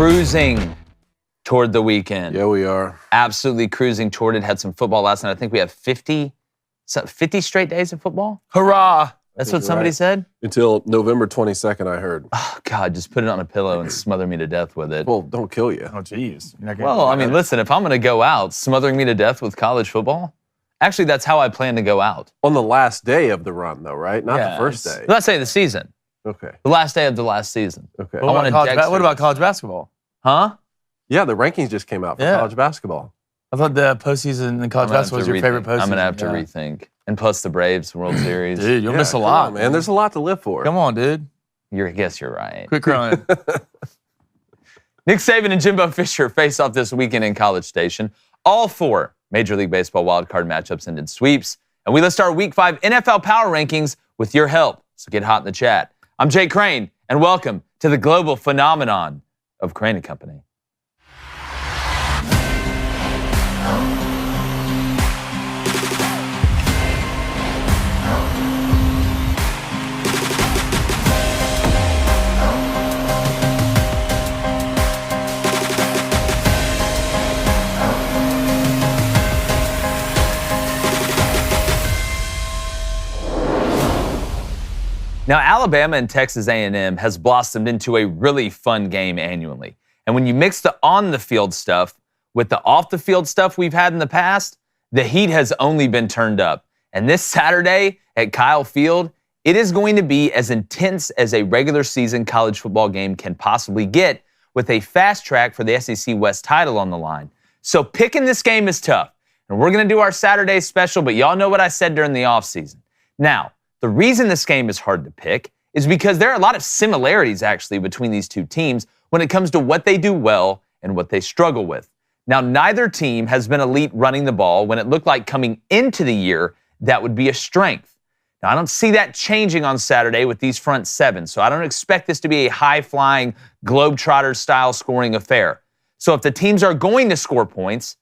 cruising toward the weekend. Yeah, we are. Absolutely cruising toward it. Had some football last night. I think we have 50 straight days of football. Hurrah! That's what somebody said? Until November 22nd, I heard. Oh, God, just put it on a pillow and smother me to death with it. Well, don't kill you. Oh, jeez. Well, I mean, listen, if I'm going to go out smothering me to death with college football, actually, that's how I plan to go out. On the last day of the run, though, right? Not the first day. Let's say the season. Okay. The last day of the last season. Okay. What about college basketball? Huh? Yeah, the rankings just came out for college basketball. I thought the postseason in college basketball was your favorite postseason. I'm going to have to rethink. And plus the Braves World Series. Dude, you'll miss a lot. Man, there's a lot to live for. Come on, dude. I guess you're right. Quit crying. Nick Saban and Jimbo Fisher face off this weekend in College Station. All 4 Major League Baseball wildcard matchups ended sweeps. And we list our Week 5 NFL Power Rankings with your help. So get hot in the chat. I'm Jake Crane, and welcome to the global phenomenon of Crane & Company. Now, Alabama and Texas A&M has blossomed into a really fun game annually. And when you mix the on-the-field stuff with the off-the-field stuff we've had in the past, the heat has only been turned up. And this Saturday at Kyle Field, it is going to be as intense as a regular season college football game can possibly get, with a fast track for the SEC West title on the line. So picking this game is tough. And we're going to do our Saturday special, but y'all know what I said during the offseason. Now, the reason this game is hard to pick is because there are a lot of similarities, actually, between these two teams when it comes to what they do well and what they struggle with. Now, neither team has been elite running the ball when it looked like coming into the year that would be a strength. Now, I don't see that changing on Saturday with these front 7, so I don't expect this to be a high-flying, Globetrotter-style scoring affair. So if the teams are going to score points,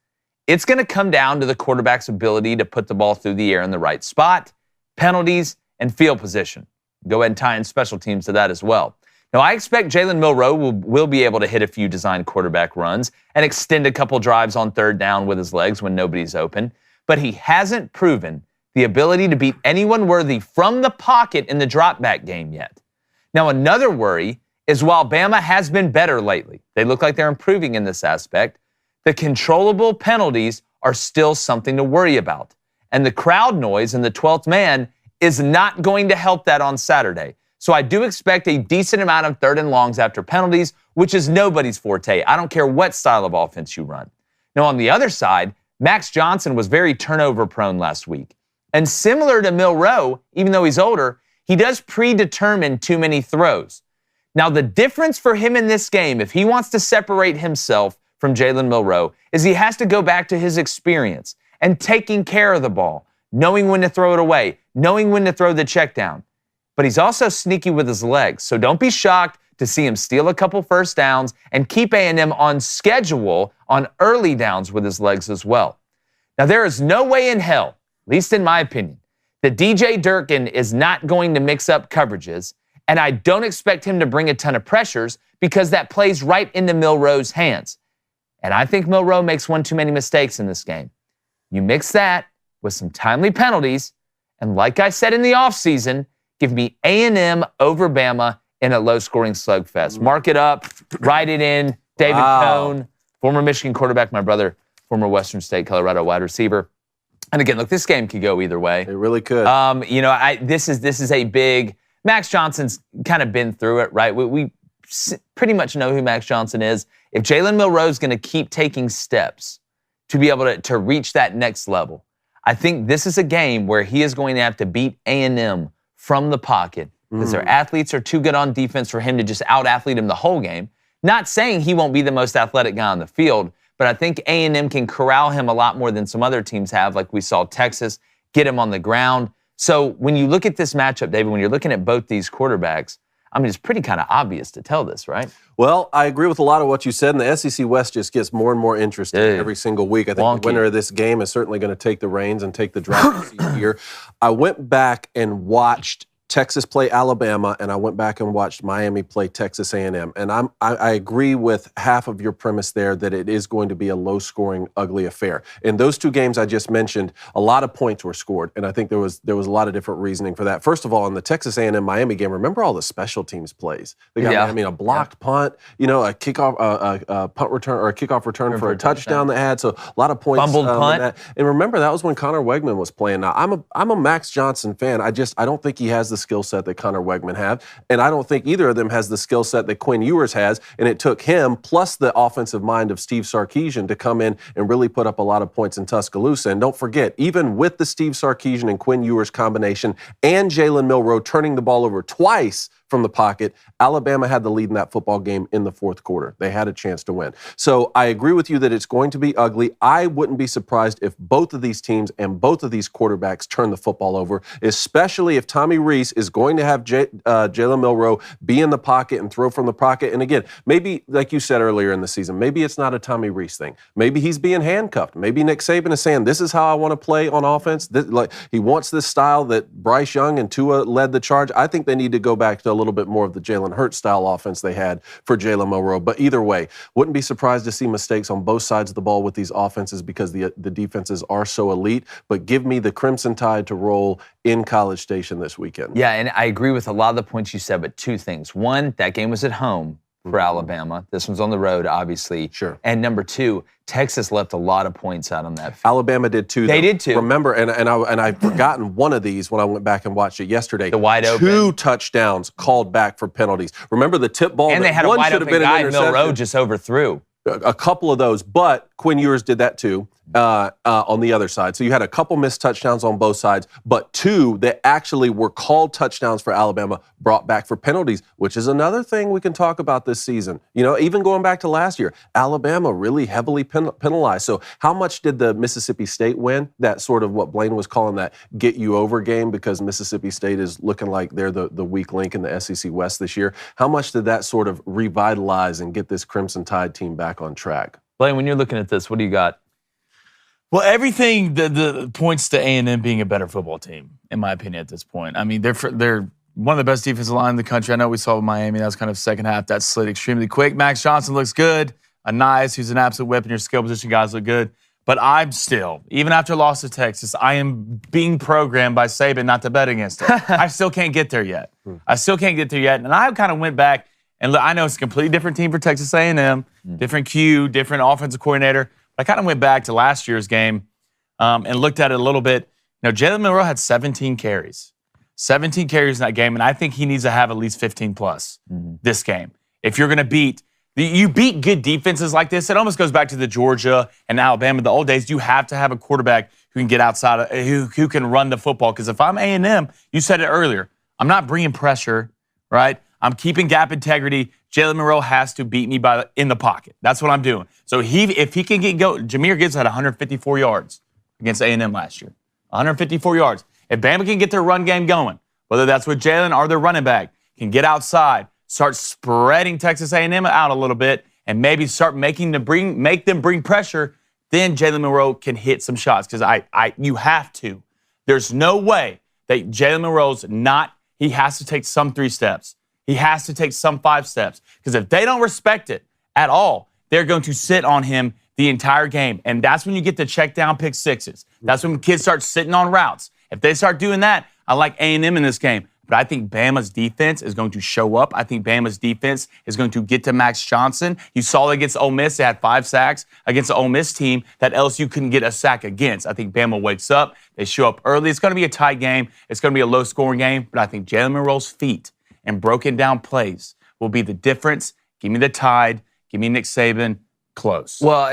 it's going to come down to the quarterback's ability to put the ball through the air in the right spot, penalties, and field position. Go ahead and tie in special teams to that as well. Now, I expect Jalen Milroe will be able to hit a few designed quarterback runs and extend a couple drives on third down with his legs when nobody's open, but he hasn't proven the ability to beat anyone worthy from the pocket in the drop-back game yet. Now, another worry is while Bama has been better lately, they look like they're improving in this aspect, the controllable penalties are still something to worry about. And the crowd noise in the 12th man is not going to help that on Saturday. So I do expect a decent amount of third and longs after penalties, which is nobody's forte. I don't care what style of offense you run. Now, on the other side, Max Johnson was very turnover prone last week. And similar to Milroe, even though he's older, he does predetermine too many throws. Now, the difference for him in this game, if he wants to separate himself from Jalen Milroe, is he has to go back to his experience and taking care of the ball, knowing when to throw it away, knowing when to throw the check down. But he's also sneaky with his legs, so don't be shocked to see him steal a couple first downs and keep A&M on schedule on early downs with his legs as well. Now, there is no way in hell, at least in my opinion, that DJ Durkin is not going to mix up coverages, and I don't expect him to bring a ton of pressures because that plays right into Milroe's hands. And I think Milroe makes one too many mistakes in this game. You mix that with some timely penalties, and like I said in the offseason, give me A&M over Bama in a low-scoring slugfest. Mark it up, write it in. David Cohn, former Michigan quarterback, my brother, former Western State, Colorado wide receiver. And again, look, this game could go either way. It really could. This is a big. Max Johnson's kind of been through it, right? We pretty much know who Max Johnson is. If Jalen Milroe's going to keep taking steps to be able to reach that next level, I think this is a game where he is going to have to beat A&M from the pocket because their athletes are too good on defense for him to just out-athlete him the whole game. Not saying he won't be the most athletic guy on the field, but I think A&M can corral him a lot more than some other teams have, like we saw Texas get him on the ground. So when you look at this matchup, David, when you're looking at both these quarterbacks, I mean, it's pretty kind of obvious to tell this, right? Well, I agree with a lot of what you said, and the SEC West just gets more and more interesting every single week. I think the winner of this game is certainly going to take the reins and take the driver's seat here. I went back and watched Texas play Alabama, and I went back and watched Miami play Texas A&M. And I agree with half of your premise there that it is going to be a low-scoring, ugly affair. In those two games I just mentioned, a lot of points were scored, and I think there was a lot of different reasoning for that. First of all, in the Texas A&M Miami game, remember all the special teams plays? They got, a blocked punt, a kickoff, a punt return or a kickoff return for a touchdown that had, so a lot of points. Fumbled punt. And remember, that was when Connor Wegman was playing. Now, I'm a Max Johnson fan. I don't think he has the skill set that Connor Wegman had, and I don't think either of them has the skill set that Quinn Ewers has, and it took him plus the offensive mind of Steve Sarkisian to come in and really put up a lot of points in Tuscaloosa. And don't forget, even with the Steve Sarkisian and Quinn Ewers combination and Jalen Milroe turning the ball over twice from the pocket, Alabama had the lead in that football game in the fourth quarter. They had a chance to win. So I agree with you that it's going to be ugly. I wouldn't be surprised if both of these teams and both of these quarterbacks turn the football over, especially if Tommy Rees is going to have Jalen Milroe be in the pocket and throw from the pocket. And again, maybe, like you said earlier in the season, maybe it's not a Tommy Rees thing. Maybe he's being handcuffed. Maybe Nick Saban is saying, this is how I want to play on offense. He wants this style that Bryce Young and Tua led the charge. I think they need to go back to a little bit more of the Jalen Hurts style offense they had for Jalen Milroe. But either way, wouldn't be surprised to see mistakes on both sides of the ball with these offenses because the defenses are so elite. But give me the Crimson Tide to roll in College Station this weekend. Yeah, and I agree with a lot of the points you said, but two things. One, that game was at home for Alabama. This one's on the road, obviously. Sure. And number two, Texas left a lot of points out on that field. Alabama did too. They did too. Remember, and I've forgotten one of these when I went back and watched it yesterday. The wide open. 2 touchdowns called back for penalties. Remember the tip ball? And they had a wide open guy Milroe just overthrew. A couple of those, but Quinn Ewers did that too on the other side. So you had a couple missed touchdowns on both sides, but 2 that actually were called touchdowns for Alabama brought back for penalties, which is another thing we can talk about this season. Even going back to last year, Alabama really heavily penalized. So how much did the Mississippi State win? That sort of what Blaine was calling that get you over game, because Mississippi State is looking like they're the weak link in the SEC West this year. How much did that sort of revitalize and get this Crimson Tide team back on track? Blaine, when you're looking at this, what do you got? Well, everything the points to A&M being a better football team, in my opinion, at this point. I mean, they're one of the best defensive line in the country. I know we saw with Miami. That was kind of second half. That slid extremely quick. Max Johnson looks good. Ainias, who's an absolute weapon. Your skill position guys look good. But I'm still, even after loss to Texas, I am being programmed by Saban not to bet against it. I still can't get there yet. And I kind of went back, and look, I know it's a completely different team for Texas A&M, different Q, different offensive coordinator. I kind of went back to last year's game and looked at it a little bit. Jalen Milroe had 17 carries. 17 carries in that game, and I think he needs to have at least 15 plus this game. If you're going to beat good defenses like this, it almost goes back to the Georgia and Alabama, the old days. You have to have a quarterback who can get outside, who can run the football. Because if I'm A&M, you said it earlier, I'm not bringing pressure, right? I'm keeping gap integrity. Jalen Milroe has to beat me in the pocket. That's what I'm doing. So if he can Jahmyr Gibbs had 154 yards against A&M last year. 154 yards. If Bama can get their run game going, whether that's with Jalen or their running back, can get outside, start spreading Texas A&M out a little bit, and maybe start make them bring pressure, then Jalen Milroe can hit some shots. Because you have to. There's no way that Jalen Milroe's not. He has to take some 3 steps. He has to take some 5 steps. Because if they don't respect it at all, they're going to sit on him the entire game. And that's when you get the check down pick sixes. That's when kids start sitting on routes. If they start doing that, I like A&M in this game. But I think Bama's defense is going to show up. I think Bama's defense is going to get to Max Johnson. You saw it against Ole Miss. They had 5 sacks against the Ole Miss team that LSU couldn't get a sack against. I think Bama wakes up. They show up early. It's going to be a tight game. It's going to be a low-scoring game. But I think Jalen Milroe's feet and broken down plays will be the difference. Give me the Tide. Give me Nick Saban. Close. Well,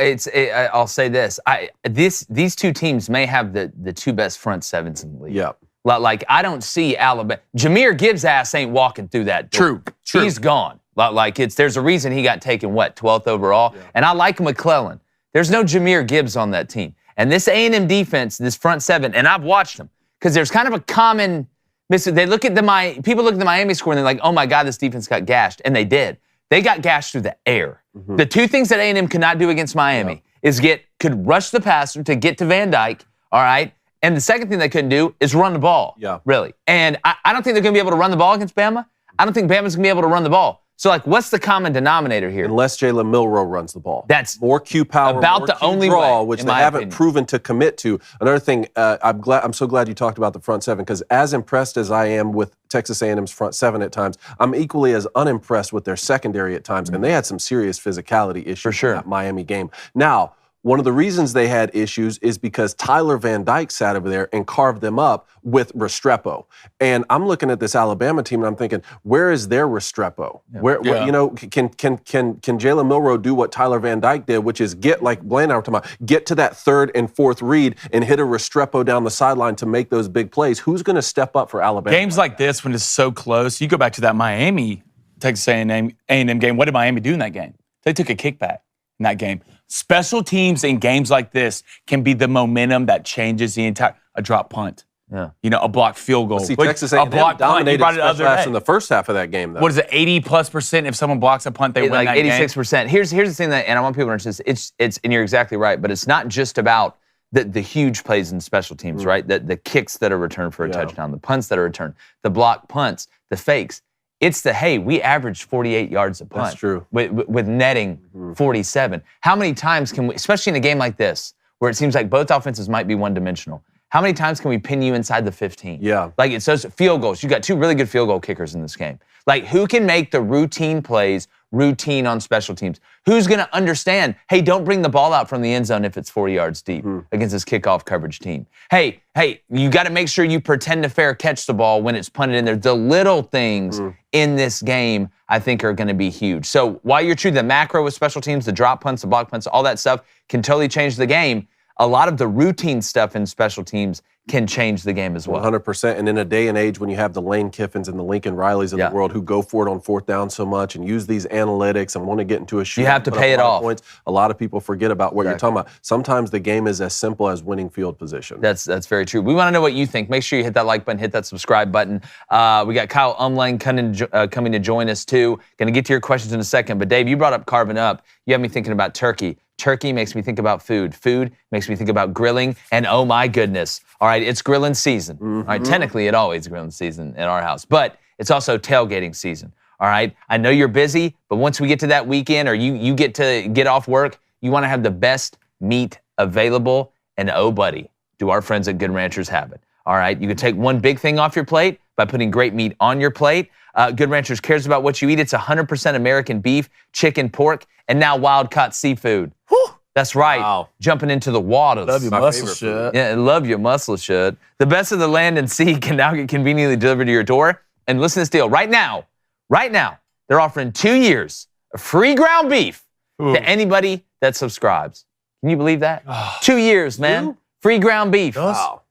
I'll say this. These two teams may have the 2 best front sevens in the league. Yep. Like, I don't see Alabama. Jahmyr Gibbs' ass ain't walking through that door. True. He's gone. There's a reason he got taken, 12th overall? Yeah. And I like McClellan. There's no Jahmyr Gibbs on that team. And this A&M defense, this front seven, and I've watched them, because there's kind of a common, they look at people look at the Miami score and they're like, oh my God, this defense got gashed. And they did. They got gashed through the air. Mm-hmm. The 2 things that A&M could not do against Miami is could rush the passer to get to Van Dyke, all right, And the second thing they couldn't do is run the ball. Yeah. Really. And I don't think they're going to be able to run the ball against Bama. I don't think Bama's going to be able to run the ball. So, like, what's the common denominator here? Unless Jalen Milroe runs the ball. That's more Q power, about more the Q only draw, way, which in they my haven't opinion. proven to commit to. Another thing, I'm so glad you talked about the front seven, because as impressed as I am with Texas A&M's front seven at times, I'm equally as unimpressed with their secondary at times, and they had some serious physicality issues For sure. in that Miami game. Now, one of the reasons they had issues is because Tyler Van Dyke sat over there and carved them up with Restrepo. And I'm looking at this Alabama team and I'm thinking, where is their Restrepo? Where you know, can Jalen Milroe do what Tyler Van Dyke did, which is get, like Blaine and I were talking about, get to that third and fourth read and hit a Restrepo down the sideline to make those big plays? Who's going to step up for Alabama? Games like this, when it's so close, you go back to that Miami Texas A&M game. What did Miami do in that game? They took a kickback in that game. Special teams in games like this can be the momentum that changes the entire a drop punt. Yeah. You know, a blocked field goal. See, Texas A&M dominated special halves in the first half of that game, though. What is it, 80+%? If someone blocks a punt, they win like that 86%. game? Here's the thing that, and I want people to understand this, it's and you're exactly right, but it's not just about the huge plays in special teams, right? The kicks that are returned for a touchdown, the punts that are returned, the block punts, the fakes. It's hey, we averaged 48 yards a punt. That's true. With netting 47. How many times can we, especially in a game like this, where it seems like both offenses might be one-dimensional, how many times can we pin you inside the 15? Yeah. Like, it's those field goals. You got two really good field goal kickers in this game. Like, who can make the routine plays routine on special teams? Who's going to understand, hey, don't bring the ball out from the end zone if it's 40 yards deep against this kickoff coverage team? Hey, you got to make sure you pretend to fair catch the ball when it's punted in there. The little things in this game, I think, are going to be huge. So while you're true, the macro with special teams, the drop punts, the block punts, all that stuff can totally change the game. A lot of the routine stuff in special teams can change the game as well. 100%. And in a day and age when you have the Lane Kiffins and the Lincoln Rileys of the world who go for it on fourth down so much and use these analytics and want to get into a shootout, you have to pay it off. Points, a lot of people forget about what you're talking about. Sometimes the game is as simple as winning field position. That's very true. We want to know what you think. Make sure you hit that like button, hit that subscribe button. We got Kyle Umlang coming to join us too. Going to get to your questions in a second. But Dave, you brought up carving up. You have me thinking about turkey. Turkey makes me think about food. Food makes me think about grilling. And oh my goodness. All right, it's grilling season. All right, technically it always grilling season in our house. But it's also tailgating season. All right, I know you're busy, but once we get to that weekend or you get to get off work, you want to have the best meat available. And oh buddy, do our friends at Good Ranchers have it. All right, you can take one big thing off your plate by putting great meat on your plate. Good Ranchers cares about what you eat. It's 100% American beef, chicken, pork, and now wild-caught seafood. Whew, that's right. Wow. Jumping into the waters. Love your muscle shit. Yeah, love your muscle shit. The best of the land and sea can now get conveniently delivered to your door. And listen to this deal. Right now, they're offering 2 years of free ground beef to anybody that subscribes. Can you believe that? 2 years, man. Free ground beef. Wow.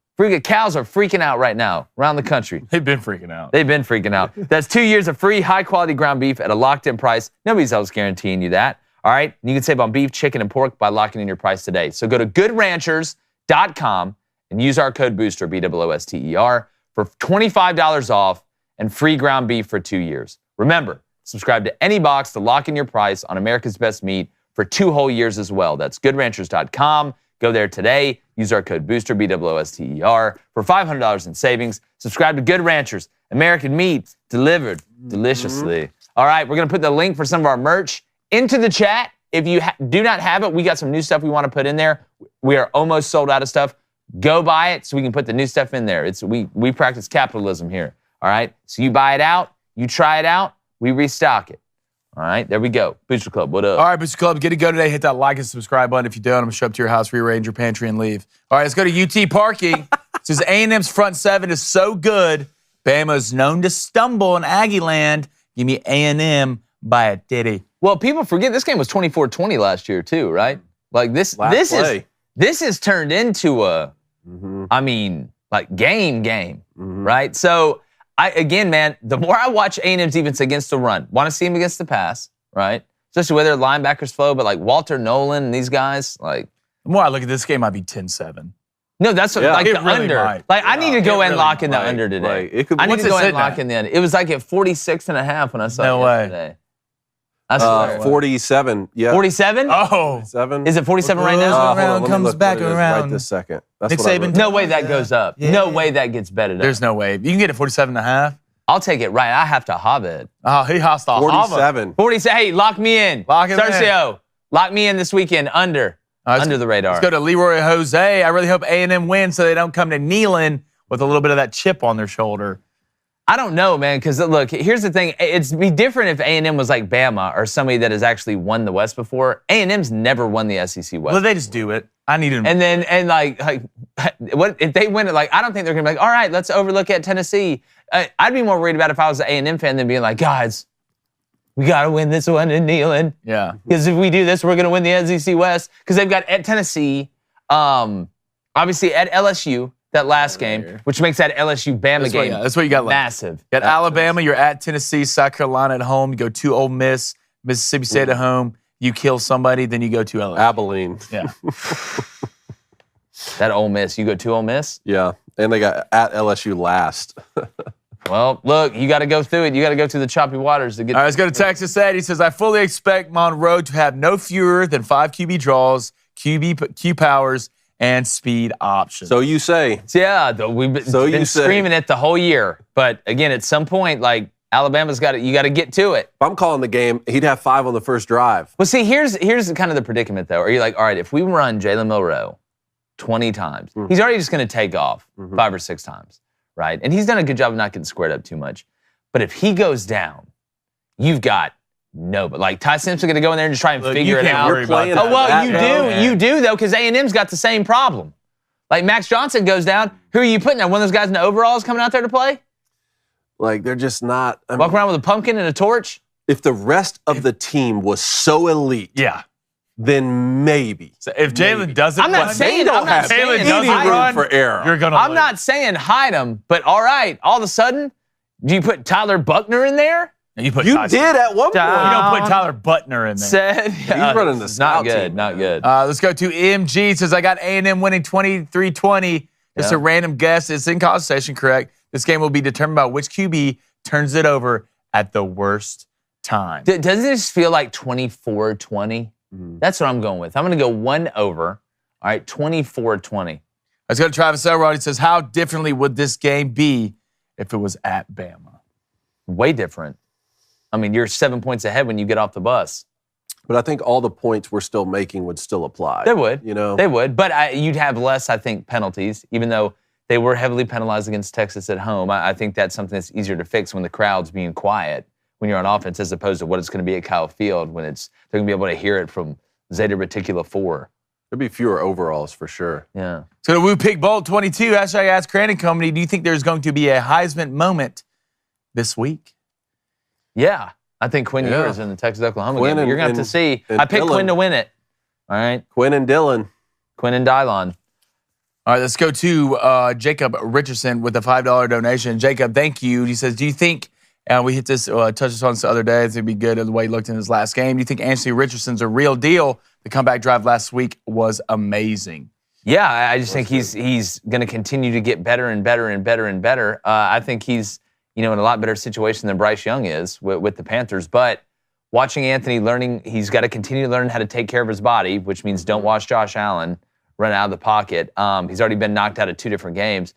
Cows are freaking out right now around the country. They've been freaking out. They've been freaking out. That's 2 years of free, high-quality ground beef at a locked-in price. Nobody's else guaranteeing you that. All right? And you can save on beef, chicken, and pork by locking in your price today. So go to goodranchers.com and use our code BOOSTER, BOOSTER, for $25 off and free ground beef for 2 years. Remember, subscribe to any box to lock in your price on America's best meat for 2 whole years as well. That's goodranchers.com. Go there today. Use our code BOOSTER, BOOSTER, for $500 in savings. Subscribe to Good Ranchers. American meat delivered deliciously. All right, we're going to put the link for some of our merch into the chat. If you do not have it, we got some new stuff we want to put in there. We are almost sold out of stuff. Go buy it so we can put the new stuff in there. We practice capitalism here. All right, so you buy it out, you try it out, we restock it. All right, there we go. Booster Club, what up? All right, Booster Club, get to go today. Hit that like and subscribe button. If you don't, I'm going to show up to your house, rearrange your pantry, and leave. All right, let's go to UT parking. Says A&M's front seven is so good, Bama's known to stumble in Aggie land. Give me A&M by a titty. Well, people forget this game was 24-20 last year too, right? Like this is turned into a, I mean, like game, right? So again, man, the more I watch A&M's defense against the run, want to see them against the pass, right? Especially where their linebackers flow, but like Walter Nolan and these guys, like. The more I look at this game, I'd be 10-7. No, that's like the really under. might. Like I need to go and really lock in the might. under today. Right. It could be. I need to go and sitting lock at? in the under. It was like at 46.5 when I saw No it way. yesterday. I swear. 47. Yeah. 47? Oh. 7. Is it 47 right now? Hold on, Around let me comes look back what it is around. right this second. That's Nick what I Saban. wrote. No way that goes up. Yeah. No way that gets better. There's no way. You can get it 47 and a half. I'll take it right. I have to have it. Oh, he has to 47. 47. Hey, lock me in. Lock him in. Sergio, lock me in this weekend under the radar. Let's go to Leroy Jose. I really hope A&M wins so they don't come to Neyland with a little bit of that chip on their shoulder. I don't know, man, because look, here's the thing. It'd be different if A&M was like Bama or somebody that has actually won the West before. A&M's never won the SEC West. Well, they just do it. I need them. And like, what if they win it? Like, I don't think they're gonna be like, all right, let's overlook at Tennessee. I'd be more worried about if I was an A&M fan than being like, guys, we gotta win this one in Neyland. Yeah. Because if we do this, we're gonna win the SEC West. Because they've got at Tennessee, obviously at LSU. That last game, which makes that LSU-Bama game that's what you got left. massive. You got Alabama, you're at Tennessee, South Carolina at home. You go to Ole Miss, Mississippi State at home. You kill somebody, then you go to LSU. Abilene. Yeah. That Ole Miss. You go to Ole Miss? Yeah. And they got at LSU last. Well, look, you got to go through it. You got to go through the choppy waters to get. All right, let's go to Texas Ed. He says, I fully expect Monroe to have no fewer than 5 QB draws, Q powers, and speed options. So you say. Yeah, we've been screaming it the whole year. But again, at some point, like Alabama's got it. You got to get to it. If I'm calling the game, he'd have 5 on the first drive. Well, see, here's kind of the predicament though. Are you like, all right, if we run Jalen Milroe 20 times, he's already just going to take off 5 or 6 times, right? And he's done a good job of not getting squared up too much. But if he goes down, you've got but like Ty Simpson's going to go in there and just try and figure it out. You're playing Oh, well, you you do though, because A&M's got the same problem. Like Max Johnson goes down, who are you putting there? One of those guys in the overalls coming out there to play? Like they're just not. I mean, Walk around with a pumpkin and a torch? if the rest of the team was so elite, yeah. then maybe. So if Jalen doesn't I'm not run, saying Jalen I'm not saying doesn't hide him run for error. You're gonna. I'm lose. not saying hide him, but all right, all of a sudden, do you put Tyler Buckner in there? You put You Tyson. did at one point. You don't put Tyler Butner in there. Said He's running the not scout good, team, not good. Let's go to MG. Says, I got A&M winning 23-20. Just Yeah. a random guess. It's in College Station, correct? This game will be determined by which QB turns it over at the worst time. Doesn't it just feel like 24-20? That's what I'm going with. I'm going to go 1 over. All right, 24-20. Let's go to Travis Elrod. He says, how differently would this game be if it was at Bama? Way different. I mean, you're 7 points ahead when you get off the bus. But I think all the points we're still making would still apply. They would. You know? They would. But you'd have less, I think, penalties, even though they were heavily penalized against Texas at home. I think that's something that's easier to fix when the crowd's being quiet when you're on offense as opposed to what it's going to be at Kyle Field when they're going to be able to hear it from Zeta Reticula 4. There'd be fewer overalls for sure. Yeah. So to Woo Pig Bolt 22, hashtag Ask Crandon Company, do you think there's going to be a Heisman moment this week? Yeah. I think Quinn Yeah. Ewers in the Texas-Oklahoma Quinn game. You're going to and- have to see. and I picked Dylan. Quinn to win it. All right. Quinn and Dylan. Quinn and Dylon. All right, let's go to Jacob Richardson with a $5 donation. Jacob, thank you. He says, do you think, we hit this, touched this on this the other day, it's going to be good the way he looked in his last game. Do you think Anthony Richardson's a real deal? The comeback drive last week was amazing. Yeah, I just think he's going to continue to get better and better and better and better. I think he's, in a lot better situation than Bryce Young is with the Panthers. But watching Anthony learning, he's got to continue to learn how to take care of his body, which means don't watch Josh Allen run out of the pocket. He's already been knocked out of 2 different games.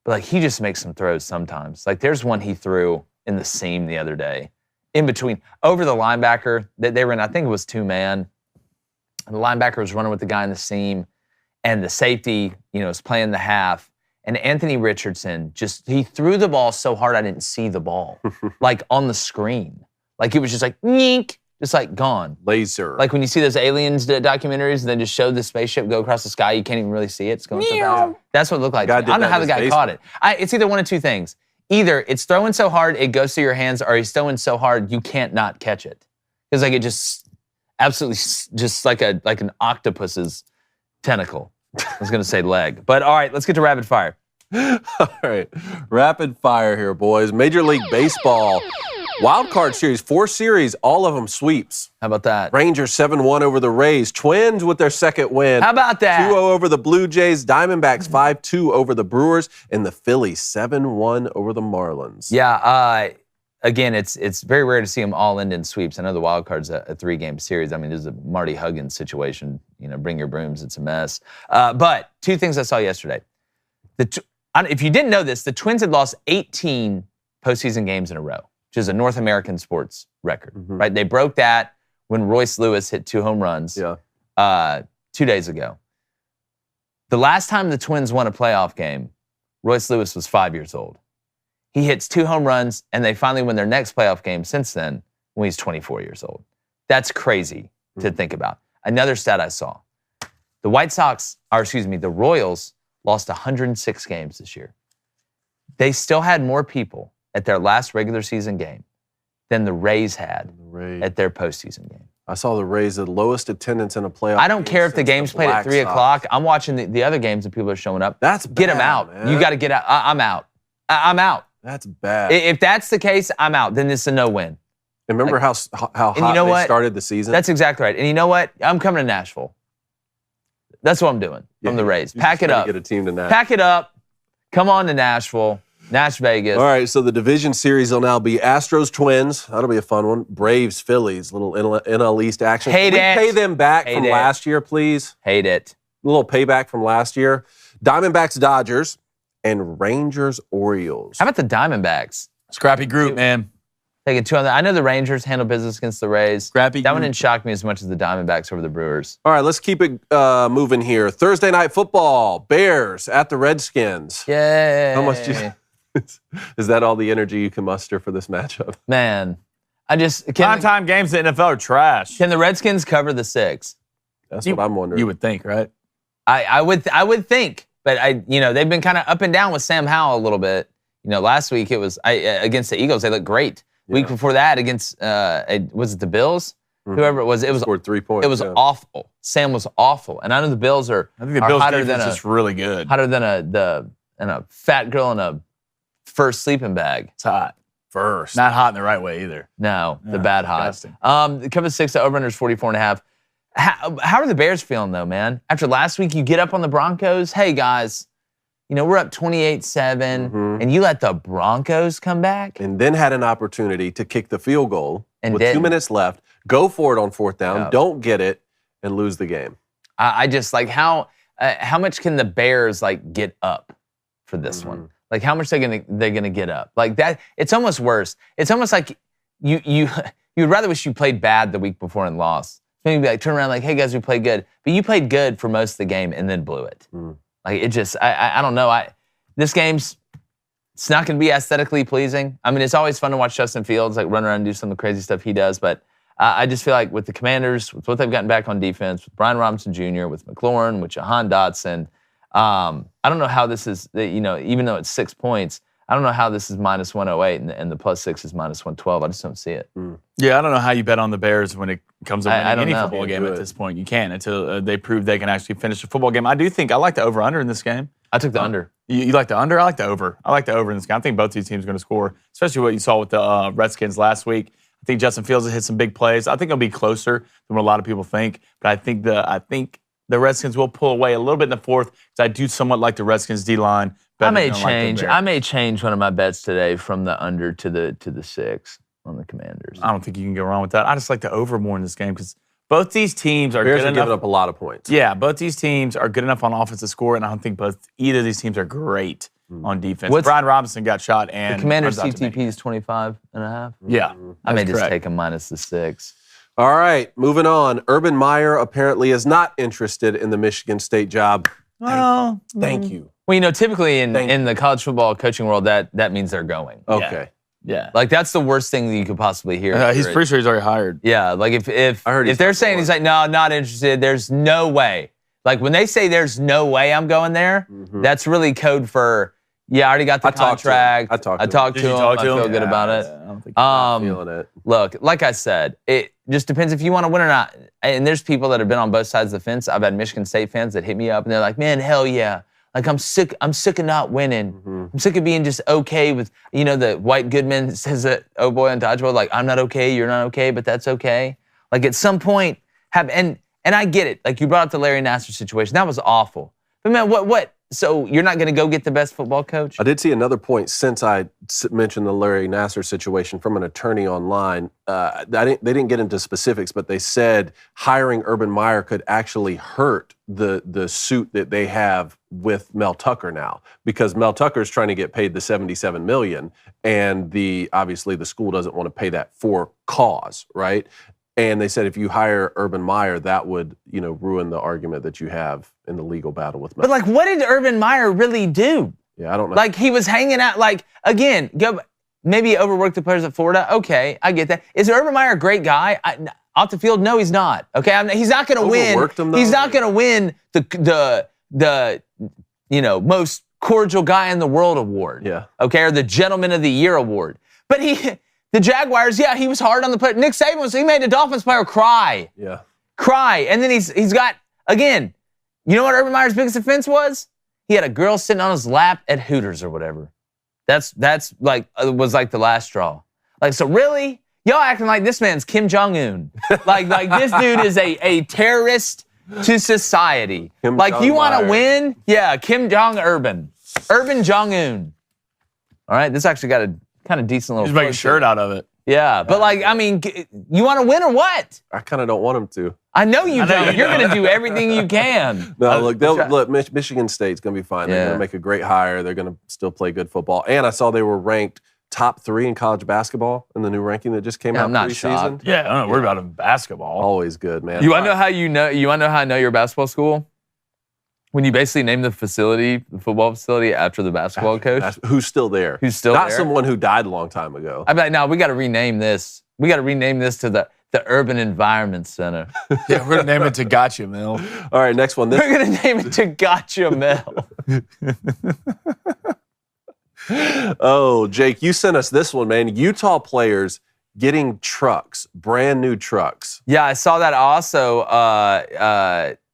But, he just makes some throws sometimes. Like, there's one he threw in the seam the other day. In between. Over the linebacker that they ran, I think it was 2-man. And the linebacker was running with the guy in the seam. And the safety, is playing the half. And Anthony Richardson he threw the ball so hard I didn't see the ball. Like on the screen. Like it was just like, nyink, just like gone. Laser. Like when you see those aliens documentaries and they just show the spaceship go across the sky, you can't even really see it. It's going so fast. That's what it looked like. Guy I did don't know that how in the his guy caught it. It's either one of 2 things. Either it's throwing so hard it goes through your hands, or he's throwing so hard you can't not catch it. Because it just absolutely just like an octopus's tentacle. I was going to say leg. But all right, let's get to rapid fire. All right. Rapid fire here, boys. Major League Baseball. Wild card series, 4 series, all of them sweeps. How about that? Rangers 7-1 over the Rays. Twins with their second win. How about that? 2-0 over the Blue Jays. Diamondbacks 5-2 over the Brewers. And the Phillies 7-1 over the Marlins. Yeah, again, it's very rare to see them all end in sweeps. I know the wild card's a 3-game series. I mean, this is a Marty Huggins situation. Bring your brooms. It's a mess. But 2 things I saw yesterday. If you didn't know this, the Twins had lost 18 postseason games in a row, which is a North American sports record, right? They broke that when Royce Lewis hit 2 home runs 2 days ago. The last time the Twins won a playoff game, Royce Lewis was 5 years old. He hits 2 home runs, and they finally win their next playoff game since then when he's 24 years old. That's crazy to think about. Another stat I saw. The Royals lost 106 games this year. They still had more people at their last regular season game than the Rays had at their postseason game. I saw the Rays, the lowest attendance in a playoff. I don't care if the game's played at 3 o'clock. I'm watching the other games and people are showing up. That's bad, get them out. Man. You got to get out. I'm out. I'm out. That's bad. If that's the case, I'm out. Then it's a no-win. And remember how hot they started the season? That's exactly right. And you know what? I'm coming to Nashville. That's what I'm doing from the Rays. Pack it up. Get a team to Nashville. Pack it up. Come on to Nashville. Nash Vegas. All right, so the division series will now be Astros Twins. That'll be a fun one. Braves Phillies. Little NL East action. Hate it. Pay them back from last year, please. Hate it. A little payback from last year. Diamondbacks Dodgers and Rangers Orioles. How about the Diamondbacks? Scrappy group, man. Taking 2 on that. I know the Rangers handle business against the Rays. Scrappy that group. one didn't shock me as much as the Diamondbacks over the Brewers. All right, let's keep it moving here. Thursday night football. Bears at the Redskins. Yay. How much is that all the energy you can muster for this matchup? Man, primetime games in the NFL are trash. Can the Redskins cover the 6? That's what I'm wondering. You would think, right? I would think, but they've been kind of up and down with Sam Howell a little bit. Last week it was against the Eagles. They looked great. Yeah. Week before that against was it the Bills? Mm-hmm. Whoever it was scored 3 points. It was awful. Sam was awful, and I know the Bills are. I think the Bills hotter defense than is really good. Hotter than a fat girl in a first sleeping bag. It's hot. First. Not hot in the right way either. No, the bad hot. Disgusting. The cover 6, the over-under is 44.5. How are the Bears feeling, though, man? After last week, you get up on the Broncos. Hey, guys, we're up 28-7, and you let the Broncos come back? And then had an opportunity to kick the field goal with 2 minutes left, go for it on 4th down, don't get it, and lose the game. I just, how much can the Bears, get up for this one? How much they're gonna get up? That, it's almost worse. It's almost like you'd rather wish you played bad the week before and lost. Maybe turn around hey guys, we played good. But you played good for most of the game and then blew it. It just, I don't know. This game's, it's not gonna be aesthetically pleasing. I mean, it's always fun to watch Justin Fields run around and do some of the crazy stuff he does, but I just feel like with the Commanders, with what they've gotten back on defense, with Brian Robinson Jr., with McLaurin, with Jahan Dotson, I don't know how this is, even though it's 6 points, I don't know how this is minus 108 and the plus 6 is minus 112. I just don't see it. Yeah, I don't know how you bet on the Bears when it comes to winning any football game at this point. You can't until they prove they can actually finish a football game. I do think I like the over-under in this game. I took the under. You like the under? I like the over. I like the over in this game. I think both these teams are going to score, especially what you saw with the Redskins last week. I think Justin Fields has hit some big plays. I think it'll be closer than what a lot of people think, but I think the Redskins will pull away a little bit in the 4th because I do somewhat like the Redskins D-line. I may change one of my bets today from the under to the 6 on the Commanders. I don't think you can go wrong with that. I just like the over more in this game because both these teams are Bears good are enough. giving up a lot of points. Yeah, both these teams are good enough on offense to score, and I don't think either of these teams are great on defense. Brian Robinson got shot, and the Commanders CTP is 25.5. Yeah, I may just take him minus the 6. All right, moving on. Urban Meyer apparently is not interested in the Michigan State job. Well, Thank you. Well, typically in the college football coaching world, that means they're going. Okay. Yeah. That's the worst thing that you could possibly hear. He's pretty sure he's already hired. Yeah, if they're saying he's no, not interested, there's no way. When they say there's no way I'm going there, that's really code for, I already got the contract. I talked to him. I feel good about it. I don't think feeling it. Look, like I said, it just depends if you want to win or not. And there's people that have been on both sides of the fence. I've had Michigan State fans that hit me up and they're like, man, hell yeah. I'm sick of not winning. I'm sick of being just okay with, the White Goodman says that, oh boy, on Dodgeball, I'm not okay, you're not okay, but that's okay. At some point, and I get it. You brought up the Larry Nassar situation. That was awful. But man, what So you're not going to go get the best football coach? I did see another point since I mentioned the Larry Nassar situation from an attorney online. They didn't get into specifics, but they said hiring Urban Meyer could actually hurt the suit that they have with Mel Tucker now, because Mel Tucker is trying to get paid the $77 million, and obviously the school doesn't want to pay that for cause, right? And they said if you hire Urban Meyer, that would, ruin the argument that you have in the legal battle with Mel. But what did Urban Meyer really do? Yeah, I don't know. He was hanging out, again, maybe he overworked the players at Florida. Okay, I get that. Is Urban Meyer a great guy? Off the field, no, he's not. Okay, he's not going to win. Overworked him, though? He's not going to win the most cordial guy in the world award. Yeah. Okay, or the Gentleman of the Year award. But the Jaguars, yeah, he was hard on the player. Nick Saban he made a Dolphins player cry. Yeah. Cry. And then he's got, again, you know what Urban Meyer's biggest offense was? He had a girl sitting on his lap at Hooters or whatever. That's was the last straw. So really? Y'all acting like this man's Kim Jong-un. like this dude is a terrorist to society. You want to win? Yeah, Kim Jong-Urban. Urban Jong-un. All right, this actually got a kind of decent little. Just make a shirt out of it. Yeah, but you want to win or what? I kind of don't want him to. I know you don't. You're going to do everything you can. No, look, Michigan State's going to be fine. They're going to make a great hire. They're going to still play good football. And I saw they were ranked top 3 in college basketball in the new ranking that just came out I'm not pre-season. shocked. Yeah, I don't know. We're about in basketball. Always good, man. You want to know how you want to know how I know your basketball school? When you basically name the football facility after the basketball coach. Who's still there. Not someone who died a long time ago. I'm like, no, we got to rename this. We got to rename this to the Urban Environment Center. Yeah, we're going to name it to Gotcha Mill. All right, next one. We're going to name it to Gotcha Mill. Oh, Jake, you sent us this one, man. Utah players getting trucks, brand new trucks. Yeah, I saw that also.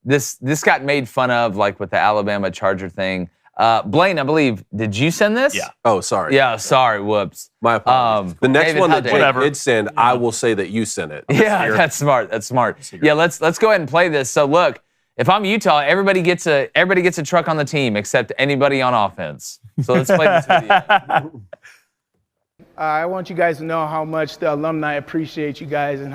This got made fun of, with the Alabama Charger thing. Blaine, I believe, did you send this? Yeah. Oh, sorry. Yeah, sorry. Whoops. My apologies. The next David, one that Jake whatever. did send, I will say that you sent it. Yeah, that's smart. That's smart. Yeah, let's go ahead and play this. So look, if I'm Utah, everybody gets a truck on the team except anybody on offense. So let's play this video. I want you guys to know how much the alumni appreciate you guys and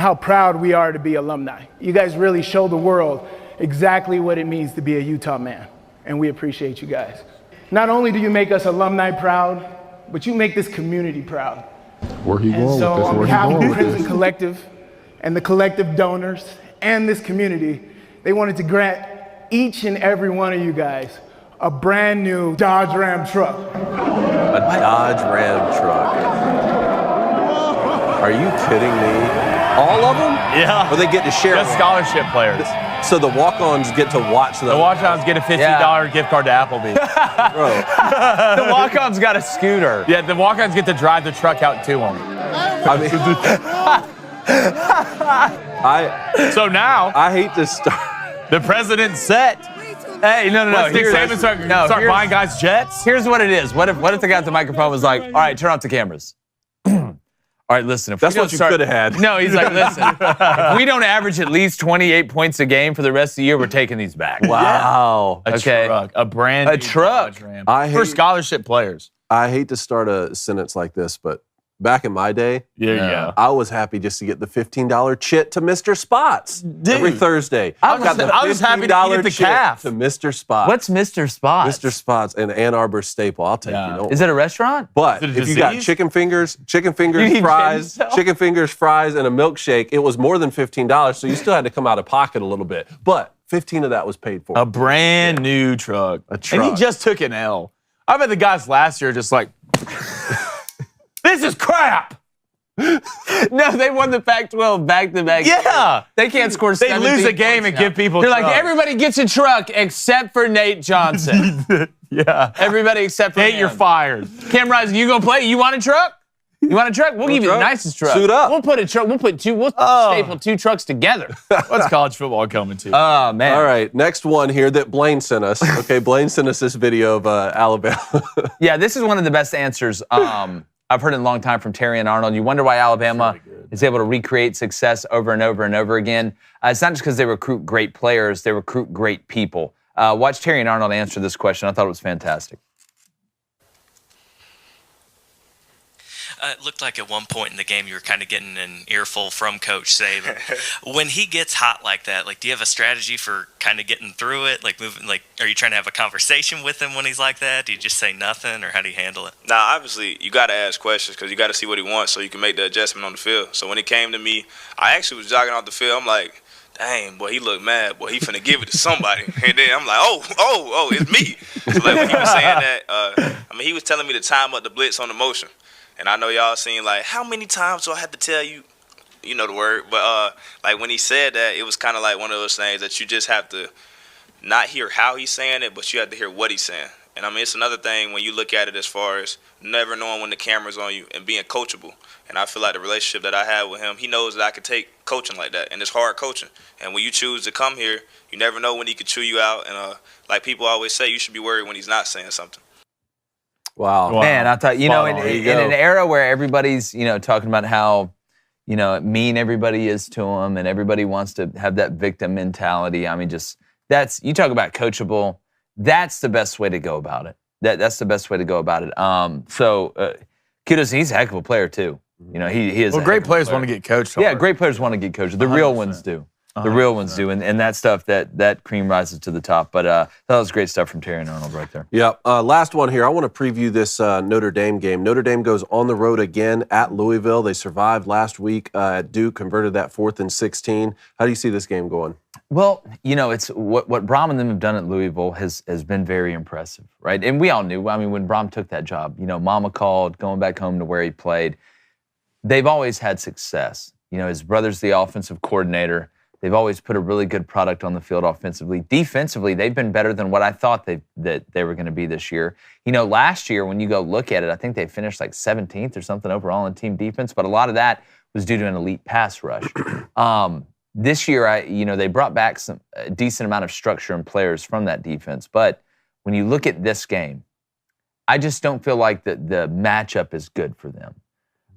how proud we are to be alumni. You guys really show the world exactly what it means to be a Utah man, and we appreciate you guys. Not only do you make us alumni proud, but you make this community proud. Where he going with this? On Where he behalf of going the with Crimson this? Collective and the collective donors and this community, they wanted to grant each and every one of you guys a brand new Dodge Ram truck. A Dodge Ram truck. Are you kidding me? All of them? Yeah. Or they get to share Just one? scholarship players. So the walk-ons get to watch The walk-ons get a $50 gift card to Applebee's. Bro, The walk-on's got a scooter. Yeah, the walk-ons get to drive the truck out to them. So now, I hate to start. the president's set. Hey, no. Let's Nick Saban start buying guys jets? Here's what it is. What if the guy at the microphone was like, all right, turn off the cameras. All right, listen. That's what you could have had. No, he's like, listen. If we don't average at least 28 points a game for the rest of the year, we're taking these back. Wow. A truck. A brand new truck. Dodge Ram. I For hate- scholarship players. I hate to start a sentence like this, but back in my day, Yeah. I was happy just to get the $15 chit to Mr. Spots every Thursday. I was happy to get the chit calf. to Mr. Spots. What's Mr. Spots? Mr. Spots and Ann Arbor staple? I'll take Yeah. you. Don't Is it a restaurant? But Is it a if you got disease? chicken fingers, You need fries, Jameson? chicken fingers, fries, and a milkshake, it was more than $15, so you still had to come out of pocket a little bit. But 15 of that was paid for. A brand new truck. A truck. And he just took an L. I bet the guys last year just like, this is crap. No, they won the Pac-12 back-to-back. Yeah. They can't score They 17 lose a game points and now. give people They're like, trucks. everybody gets a truck except for Nate Johnson. Yeah. Everybody except for Nate, him. you're fired. Cam Rising, you gonna play? You want a truck? You want a truck? We'll give you the truck? nicest truck. Suit up. We'll put a truck. We'll staple 2 trucks together. What's college football coming to? Oh man. All right, next one here that Blaine sent us. Okay, Blaine sent us this video of Alabama. Yeah, this is one of the best answers I've heard in a long time from Terry and Arnold. You wonder why Alabama is able to recreate success over and over and over again. It's not just because they recruit great players, they recruit great people. Watch Terry and Arnold answer this question. I thought it was fantastic. It looked like at one point in the game you were kind of getting an earful from Coach Saban. When he gets hot like that, like, do you have a strategy for kind of getting through it? Like, moving, like, are you trying to have a conversation with him when he's like that? Do you just say nothing, or how do you handle it? Nah, obviously you got to ask questions because you got to see what he wants so you can make the adjustment on the field. So when he came to me, I actually was jogging off the field. I'm like, dang, boy, he looked mad. Boy, he finna give it to somebody. And then I'm like, oh, it's me. So like when he was saying that, he was telling me to time up the blitz on the motion. And I know y'all seen, like, how many times do I have to tell you? You know the word. But, like, when he said that, it was kind of like one of those things that you just have to not hear how he's saying it, but you have to hear what he's saying. And, it's another thing when you look at it as far as never knowing when the camera's on you and being coachable. And I feel like the relationship that I have with him, he knows that I can take coaching like that. And it's hard coaching. And when you choose to come here, you never know when he could chew you out. And, like people always say, you should be worried when he's not saying something. Wow. Man, I thought, in an era where everybody's, talking about how, mean everybody is to them and everybody wants to have that victim mentality. You talk about coachable. That's the best way to go about it. That's the best way to go about it. Kudos, he's a heck of a player too. He is. Well, great players want to get coached. Yeah, great players want to get coached. The real ones do. The real ones do, and that stuff, that cream rises to the top. But that was great stuff from Terry and Arnold right there. Yeah. Last one here. I want to preview this Notre Dame game. Notre Dame goes on the road again at Louisville. They survived last week at Duke, converted that 4th and 16. How do you see this game going? Well, it's what Brom and them have done at Louisville has been very impressive, right? And we all knew. When Brom took that job, Mama called, going back home to where he played. They've always had success. His brother's the offensive coordinator. They've always put a really good product on the field offensively. Defensively, they've been better than what I thought that they were going to be this year. Last year, when you go look at it, I think they finished like 17th or something overall in team defense, but a lot of that was due to an elite pass rush. This year, they brought back a decent amount of structure and players from that defense, but when you look at this game, I just don't feel like the matchup is good for them,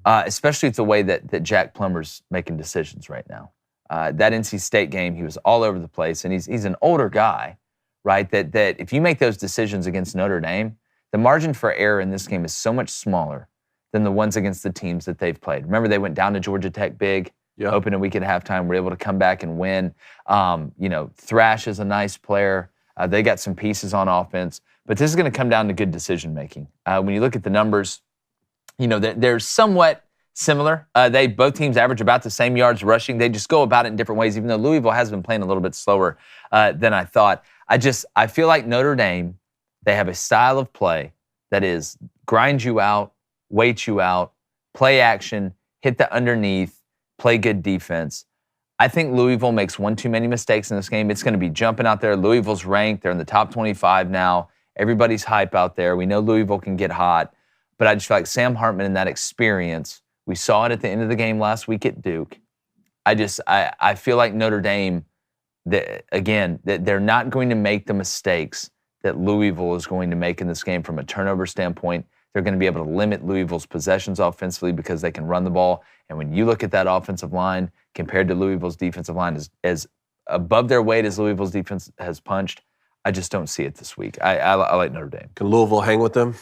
especially with the way that Jack Plummer's making decisions right now. That NC State game, he was all over the place, and he's an older guy, right? That if you make those decisions against Notre Dame, the margin for error in this game is so much smaller than the ones against the teams that they've played. Remember, they went down to Georgia Tech big, opened a week at halftime, were able to come back and win. Thrash is a nice player. They got some pieces on offense, but this is going to come down to good decision making. When you look at the numbers, they're somewhat similar. Both teams average about the same yards rushing. They just go about it in different ways, even though Louisville has been playing a little bit slower than I thought. I feel like Notre Dame, they have a style of play that is grind you out, wait you out, play action, hit the underneath, play good defense. I think Louisville makes one too many mistakes in this game. It's going to be jumping out there. Louisville's ranked. They're in the top 25 now. Everybody's hype out there. We know Louisville can get hot, but I just feel like Sam Hartman and that experience, we saw it at the end of the game last week at Duke. I feel like Notre Dame, that they're not going to make the mistakes that Louisville is going to make in this game from a turnover standpoint. They're going to be able to limit Louisville's possessions offensively because they can run the ball. And when you look at that offensive line compared to Louisville's defensive line, as above their weight as Louisville's defense has punched, I just don't see it this week. I like Notre Dame. Can Louisville hang with them?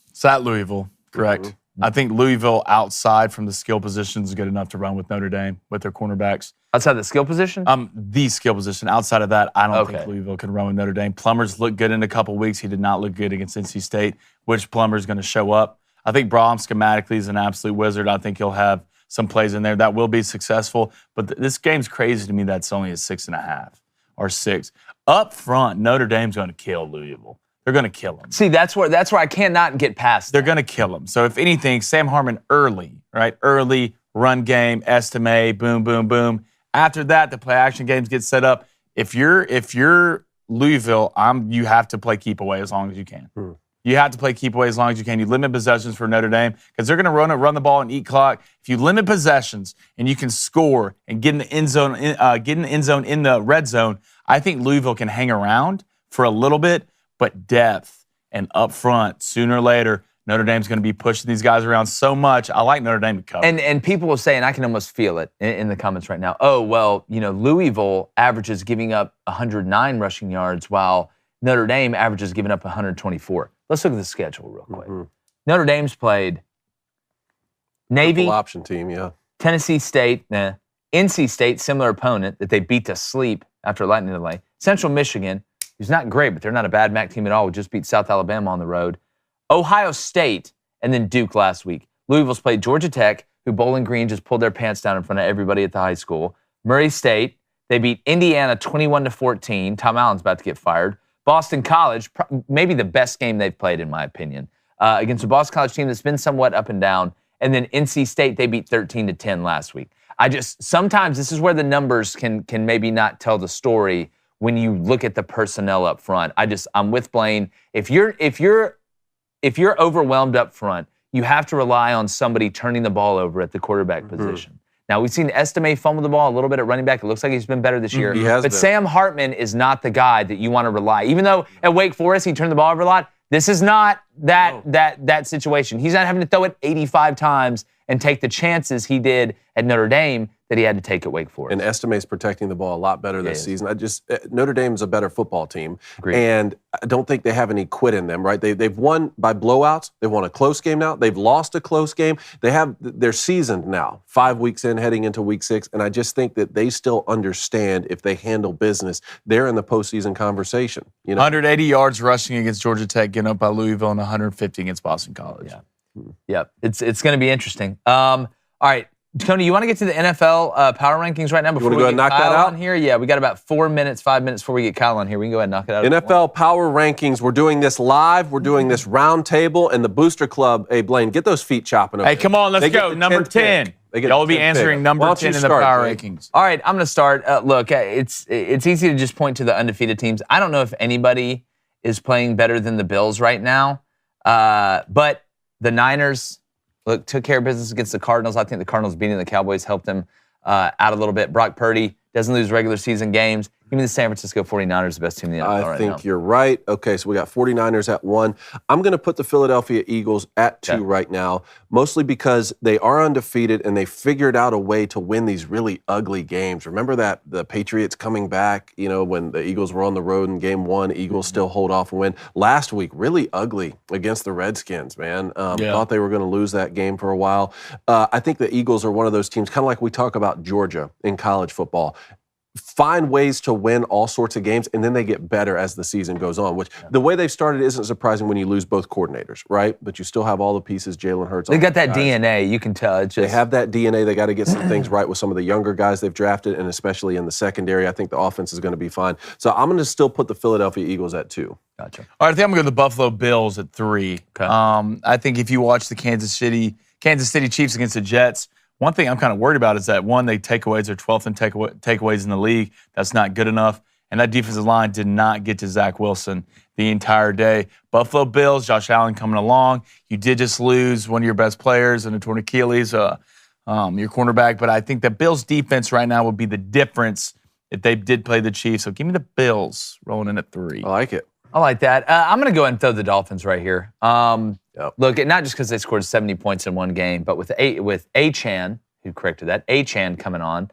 It's at Louisville. Correct. Mm-hmm. I think Louisville outside from the skill positions is good enough to run with Notre Dame with their cornerbacks. Outside the skill position? The skill position. Outside of that, I don't think Louisville can run with Notre Dame. Plummer's looked good in a couple weeks. He did not look good against NC State. Which Plummer's going to show up? I think Braum schematically is an absolute wizard. I think he'll have some plays in there that will be successful. But this game's crazy to me that's only a 6.5 or 6. Up front, Notre Dame's going to kill Louisville. They're going to kill them. See, that's where I cannot get past. They're going to kill them. So if anything, Sam Hartman early, run game, estimate, boom, boom, boom. After that, the play action games get set up. If you're Louisville, you have to play keep away as long as you can. You have to play keep away as long as you can. You limit possessions for Notre Dame because they're going to run the ball and eat clock. If you limit possessions and you can score and get in the end zone, in the red zone, I think Louisville can hang around for a little bit. But depth and up front, sooner or later, Notre Dame's going to be pushing these guys around so much. I like Notre Dame to cover. And people will say, and I can almost feel it in the comments right now, oh, well, Louisville averages giving up 109 rushing yards while Notre Dame averages giving up 124. Let's look at the schedule real quick. Notre Dame's played Navy, Triple option team, yeah. Tennessee State, NC State, similar opponent that they beat to sleep after a lightning delay. Central Michigan, who's not great, but they're not a bad MAC team at all. We just beat South Alabama on the road. Ohio State, and then Duke last week. Louisville's played Georgia Tech, who Bowling Green just pulled their pants down in front of everybody at the high school. Murray State, they beat Indiana 21-14. Tom Allen's about to get fired. Boston College, maybe the best game they've played, in my opinion, against a Boston College team that's been somewhat up and down. And then NC State, they beat 13-10 last week. Sometimes this is where the numbers can maybe not tell the story when you look at the personnel up front. I'm with Blaine. If you're overwhelmed up front, you have to rely on somebody turning the ball over at the quarterback position. Now, we've seen Estime fumble the ball a little bit at running back. It looks like he's been better this year. He has but been. Sam Hartman is not the guy that you want to rely. Even though at Wake Forest he turned the ball over a lot, this is not that situation. He's not having to throw it 85 times and take the chances he did at Notre Dame that he had to take at Wake Forest. And Estime's protecting the ball a lot better this season. Notre Dame's a better football team. Agreed. And I don't think they have any quit in them, right? They've won by blowouts. They've won a close game now. They've lost a close game. They're seasoned now, 5 weeks in, heading into week 6. And I just think that they still understand if they handle business, they're in the postseason conversation. 180 yards rushing against Georgia Tech, getting up by Louisville, and 150 against Boston College. Yep. It's going to be interesting. All right. Tony, you want to get to the NFL power rankings right now before we go get and knock Kyle that out? on here? Yeah, we got about 5 minutes before we get Kyle on here. We can go ahead and knock it out. NFL power rankings. We're doing this live. We're doing this round table. And the Booster Club, hey, Blaine, get those feet chopping over. Hey, come on, let's They get go. the Number 10th 10. pick. Y'all will be answering number 10 in the power rankings. All right, I'm going to start. Look, it's easy to just point to the undefeated teams. I don't know if anybody is playing better than the Bills right now, but the Niners, look, took care of business against the Cardinals. I think the Cardinals beating the Cowboys helped them out a little bit. Brock Purdy doesn't lose regular season games. Give me the San Francisco 49ers, the best team in the NFL right now. I think you're right. Okay, so we got 49ers at 1. I'm going to put the Philadelphia Eagles at 2 right now, mostly because they are undefeated and they figured out a way to win these really ugly games. Remember that the Patriots coming back, when the Eagles were on the road in game 1, Eagles still hold off and win. Last week, really ugly against the Redskins, man. Thought they were going to lose that game for a while. I think the Eagles are one of those teams, kind of like we talk about Georgia in college football. Find ways to win all sorts of games, and then they get better as the season goes on, which the way they've started isn't surprising when you lose both coordinators, right? But you still have all the pieces, Jalen Hurts. They got that DNA, you can tell. They have that DNA. They got to get some things right with some of the younger guys they've drafted, and especially in the secondary. I think the offense is going to be fine. So I'm going to still put the Philadelphia Eagles at 2. Gotcha. All right, I think I'm going to go the Buffalo Bills at 3. Okay. I think if you watch the Kansas City Chiefs against the Jets, one thing I'm kind of worried about is that, one, they takeaways are 12th in takeaways in the league. That's not good enough. And that defensive line did not get to Zach Wilson the entire day. Buffalo Bills, Josh Allen coming along. You did just lose one of your best players in a torn Achilles, your cornerback. But I think the Bills' defense right now would be the difference if they did play the Chiefs. So give me the Bills rolling in at 3. I like it. I like that. I'm going to go ahead and throw the Dolphins right here. Look, not just because they scored 70 points in one game, but with Achane, who corrected that, Achane coming on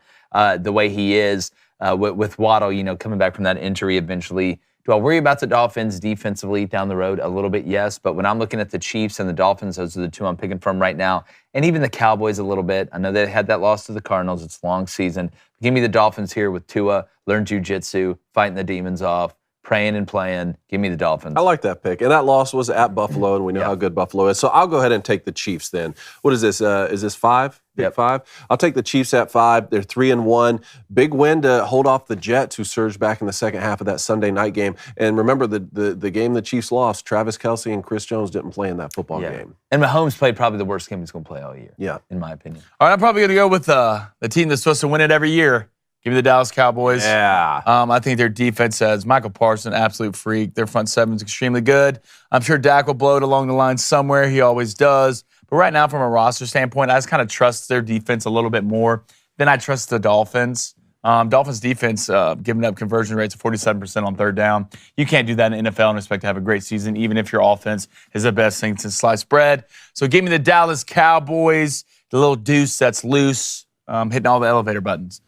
the way he is, with Waddle, coming back from that injury eventually. Do I worry about the Dolphins defensively down the road? A little bit, yes. But when I'm looking at the Chiefs and the Dolphins, those are the two I'm picking from right now. And even the Cowboys a little bit. I know they had that loss to the Cardinals. It's a long season. Give me the Dolphins here with Tua, learn jiu-jitsu, fighting the demons off. Praying and playing. Give me the Dolphins. I like that pick. And that loss was at Buffalo, and we know how good Buffalo is. So I'll go ahead and take the Chiefs then. What is this? Is this 5? Big 5? I'll take the Chiefs at 5. They're 3-1. Big win to hold off the Jets, who surged back in the second half of that Sunday night game. And remember, the game the Chiefs lost, Travis Kelce and Chris Jones didn't play in that football game. And Mahomes played probably the worst game he's going to play all year. Yeah. In my opinion. All right, I'm probably going to go with the team that's supposed to win it every year. Give me the Dallas Cowboys. Yeah. I think their defense has Michael Parsons, absolute freak. Their front seven's extremely good. I'm sure Dak will blow it along the line somewhere. He always does. But right now, from a roster standpoint, I just kind of trust their defense a little bit more than I trust the Dolphins. Dolphins defense giving up conversion rates of 47% on third down. You can't do that in the NFL and expect to have a great season, even if your offense is the best thing since sliced bread. So give me the Dallas Cowboys, the little deuce that's loose, hitting all the elevator buttons.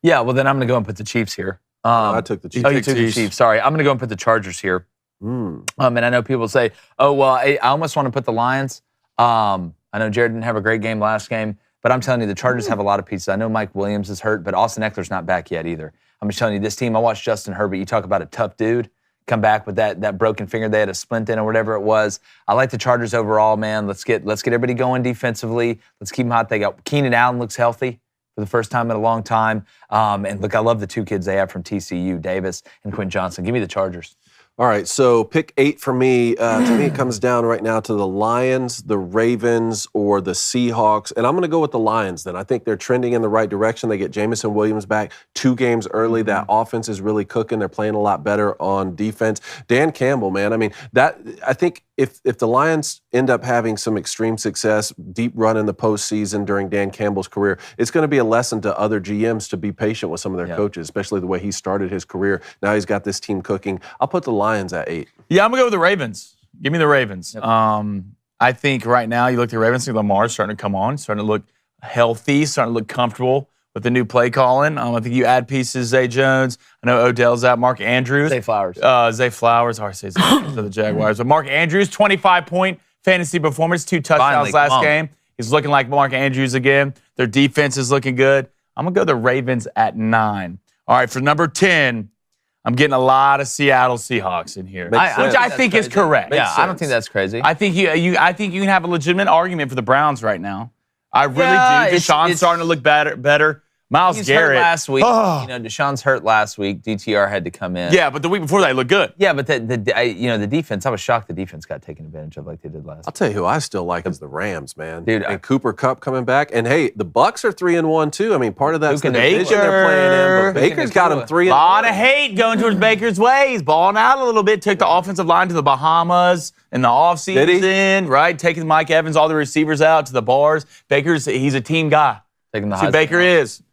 Yeah, well, then I'm going to go and put the Chiefs here. I took the Chiefs. Oh, you took the Chiefs. Sorry. I'm going to go and put the Chargers here. And I know people say, oh, well, I almost want to put the Lions. I know Jared didn't have a great game last game, but I'm telling you, the Chargers have a lot of pieces. I know Mike Williams is hurt, but Austin Eckler's not back yet either. I'm just telling you, this team, I watched Justin Herbert. You talk about a tough dude. Come back with that broken finger they had a splint in or whatever it was. I like the Chargers overall, man. Let's get everybody going defensively. Let's keep them hot. They got Keenan Allen looks healthy for the first time in a long time. And look, I love the two kids they have from TCU, Davis and Quinn Johnson. Give me the Chargers. All right, so pick 8 for me. To me, it comes down right now to the Lions, the Ravens, or the Seahawks. And I'm going to go with the Lions then. I think they're trending in the right direction. They get Jamison Williams back 2 games early. That offense is really cooking. They're playing a lot better on defense. Dan Campbell, man, I mean, I think if the Lions end up having some extreme success, deep run in the postseason during Dan Campbell's career, it's going to be a lesson to other GMs to be patient with some of their coaches, especially the way he started his career. Now he's got this team cooking. I'll put the Lions at 8. Yeah, I'm going to go with the Ravens. Give me the Ravens. Yep. I think right now you look at the Ravens, Lamar's starting to come on, starting to look healthy, starting to look comfortable with the new play calling. I think you add pieces, Zay Jones. I know Odell's out. Mark Andrews. Zay Flowers. Zay Flowers. Hard to say Zay to the Jaguars. But Mark Andrews, 25-point fantasy performance, 2 touchdowns last game. He's looking like Mark Andrews again. Their defense is looking good. I'm going to go the Ravens at 9. All right, for number 10, I'm getting a lot of Seattle Seahawks in here, which I think is correct. Yeah, I don't think that's crazy. I think I think you can have a legitimate argument for the Browns right now. I really do. Deshaun's starting to look better. Myles Garrett hurt last week. Deshaun's hurt last week. DTR had to come in. Yeah, but the week before that, he looked good. Yeah, but the defense, I was shocked the defense got taken advantage of like they did last. I'll tell you who I still like is the Rams, man. Dude, and Cooper Kupp coming back. And hey, the Bucks are 3-1 too. I mean, part of that's the division they're playing in, but Baker's got them 3-1. A lot of hate going towards Baker's way. He's balling out a little bit. Took the offensive line to the Bahamas in the offseason, right? Taking Mike Evans, all the receivers out to the bars. He's a team guy. Taking the That's who Baker is.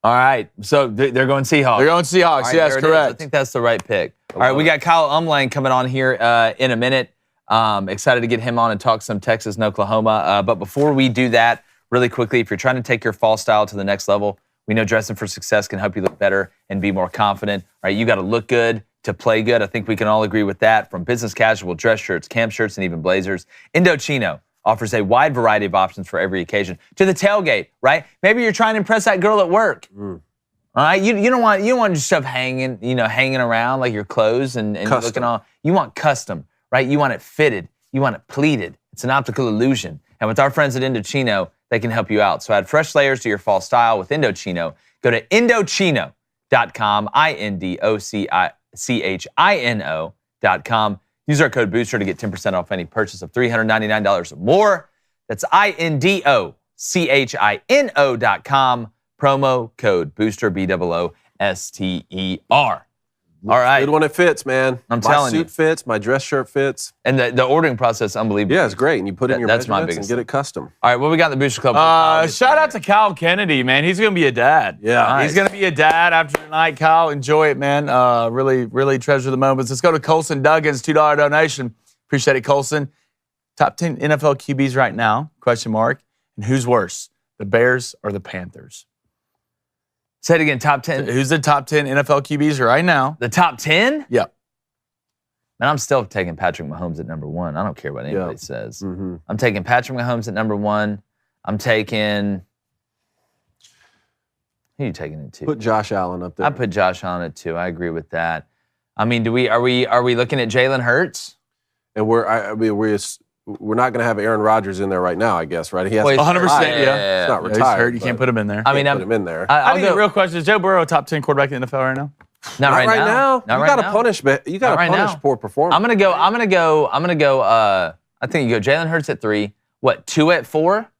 All right, so they're going Seahawks. They're going Seahawks, right, yes, correct. I think that's the right pick. All right, we got Kyle Umlang coming on here in a minute. Excited to get him on and talk some Texas and Oklahoma. But before we do that, really quickly, if you're trying to take your fall style to the next level, we know dressing for success can help you look better and be more confident. All right, you got to look good to play good. I think we can all agree with that. From business casual dress shirts, camp shirts, and even blazers, Indochino offers a wide variety of options for every occasion. To the tailgate, right? Maybe you're trying to impress that girl at work. All right, you don't want your stuff hanging around like your clothes and looking all. You want custom, right? You want it fitted. You want it pleated. It's an optical illusion. And with our friends at Indochino, they can help you out. So add fresh layers to your fall style with Indochino. Go to Indochino.com, INDOCHINO.com. Use our code BOOSTER to get 10% off any purchase of $399 or more. That's INDOCHINO.com. Promo code BOOSTER, BOOSTER. All right. Good when it fits, man. I'm telling you. My suit fits. My dress shirt fits. And the ordering process, unbelievable. Yeah, it's great. And you put in your that's my measurements biggest and get it custom. All right, what we got in the Booster Club? Shout out to Kyle Kennedy, man. He's going to be a dad. Yeah. Nice. He's going to be a dad after tonight. Kyle, enjoy it, man. Really, really treasure the moments. Let's go to Colson Duggins, $2 donation. Appreciate it, Colson. Top 10 NFL QBs right now, question mark. And who's worse, the Bears or the Panthers? Say it again, top 10. Who's the top 10 NFL QBs right now? The top 10? Yep. Man, I'm still taking Patrick Mahomes at number 1. I don't care what anybody says. Mm-hmm. I'm taking Patrick Mahomes at number 1. I'm taking... Who are you taking at 2? Put Josh Allen up there. I put Josh Allen at 2. I agree with that. I mean, are we looking at Jalen Hurts? And we're not going to have Aaron Rodgers in there right now, I guess, right? He has 100%, yeah. He's not retired. He's hurt. You can't put him in there. I mean, put him in there. I think the real question is, Joe Burrow a top 10 quarterback in the NFL right now? Not right now. You got to punish poor performance. I'm gonna go. I think you go Jalen Hurts at 3. What, 2 at 4?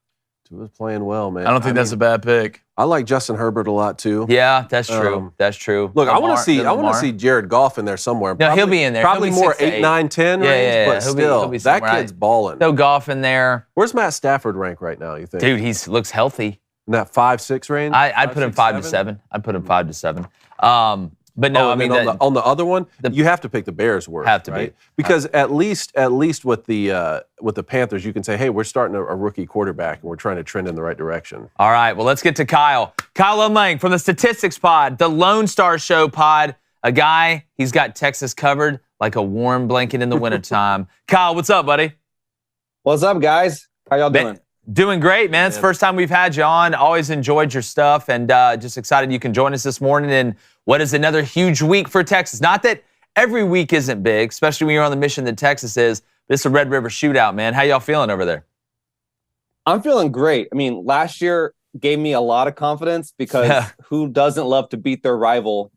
Tua's playing well, man. I don't think that's a bad pick. I like Justin Herbert a lot too. Yeah, that's true. That's true. Look, I want to see Jared Goff in there somewhere. No, he'll be in there. Probably more 8, 9, 10 range, but still, that kid's balling. No Goff in there. Where's Matt Stafford rank right now, you think? Dude, he looks healthy. In that 5-6 range? I'd put him 5 to 7. I'd put him 5 to 7. But no, I mean on the other one, you have to pick the Bears worst. Have to right? be. Because at least with the Panthers, you can say, hey, we're starting a rookie quarterback and we're trying to trend in the right direction. All right, well, let's get to Kyle. Kyle Umlang from the Statistics Pod, the Lone Star Show Pod. A guy, he's got Texas covered like a warm blanket in the wintertime. Kyle, what's up, buddy? What's up, guys? How y'all doing? Doing great, man. It's the first time we've had you on. Always enjoyed your stuff, and just excited you can join us this morning in what is another huge week for Texas. Not that every week isn't big, especially when you're on the mission that Texas is. This is a Red River Shootout, man. How y'all feeling over there? I'm feeling great. I mean, last year gave me a lot of confidence because who doesn't love to beat their rival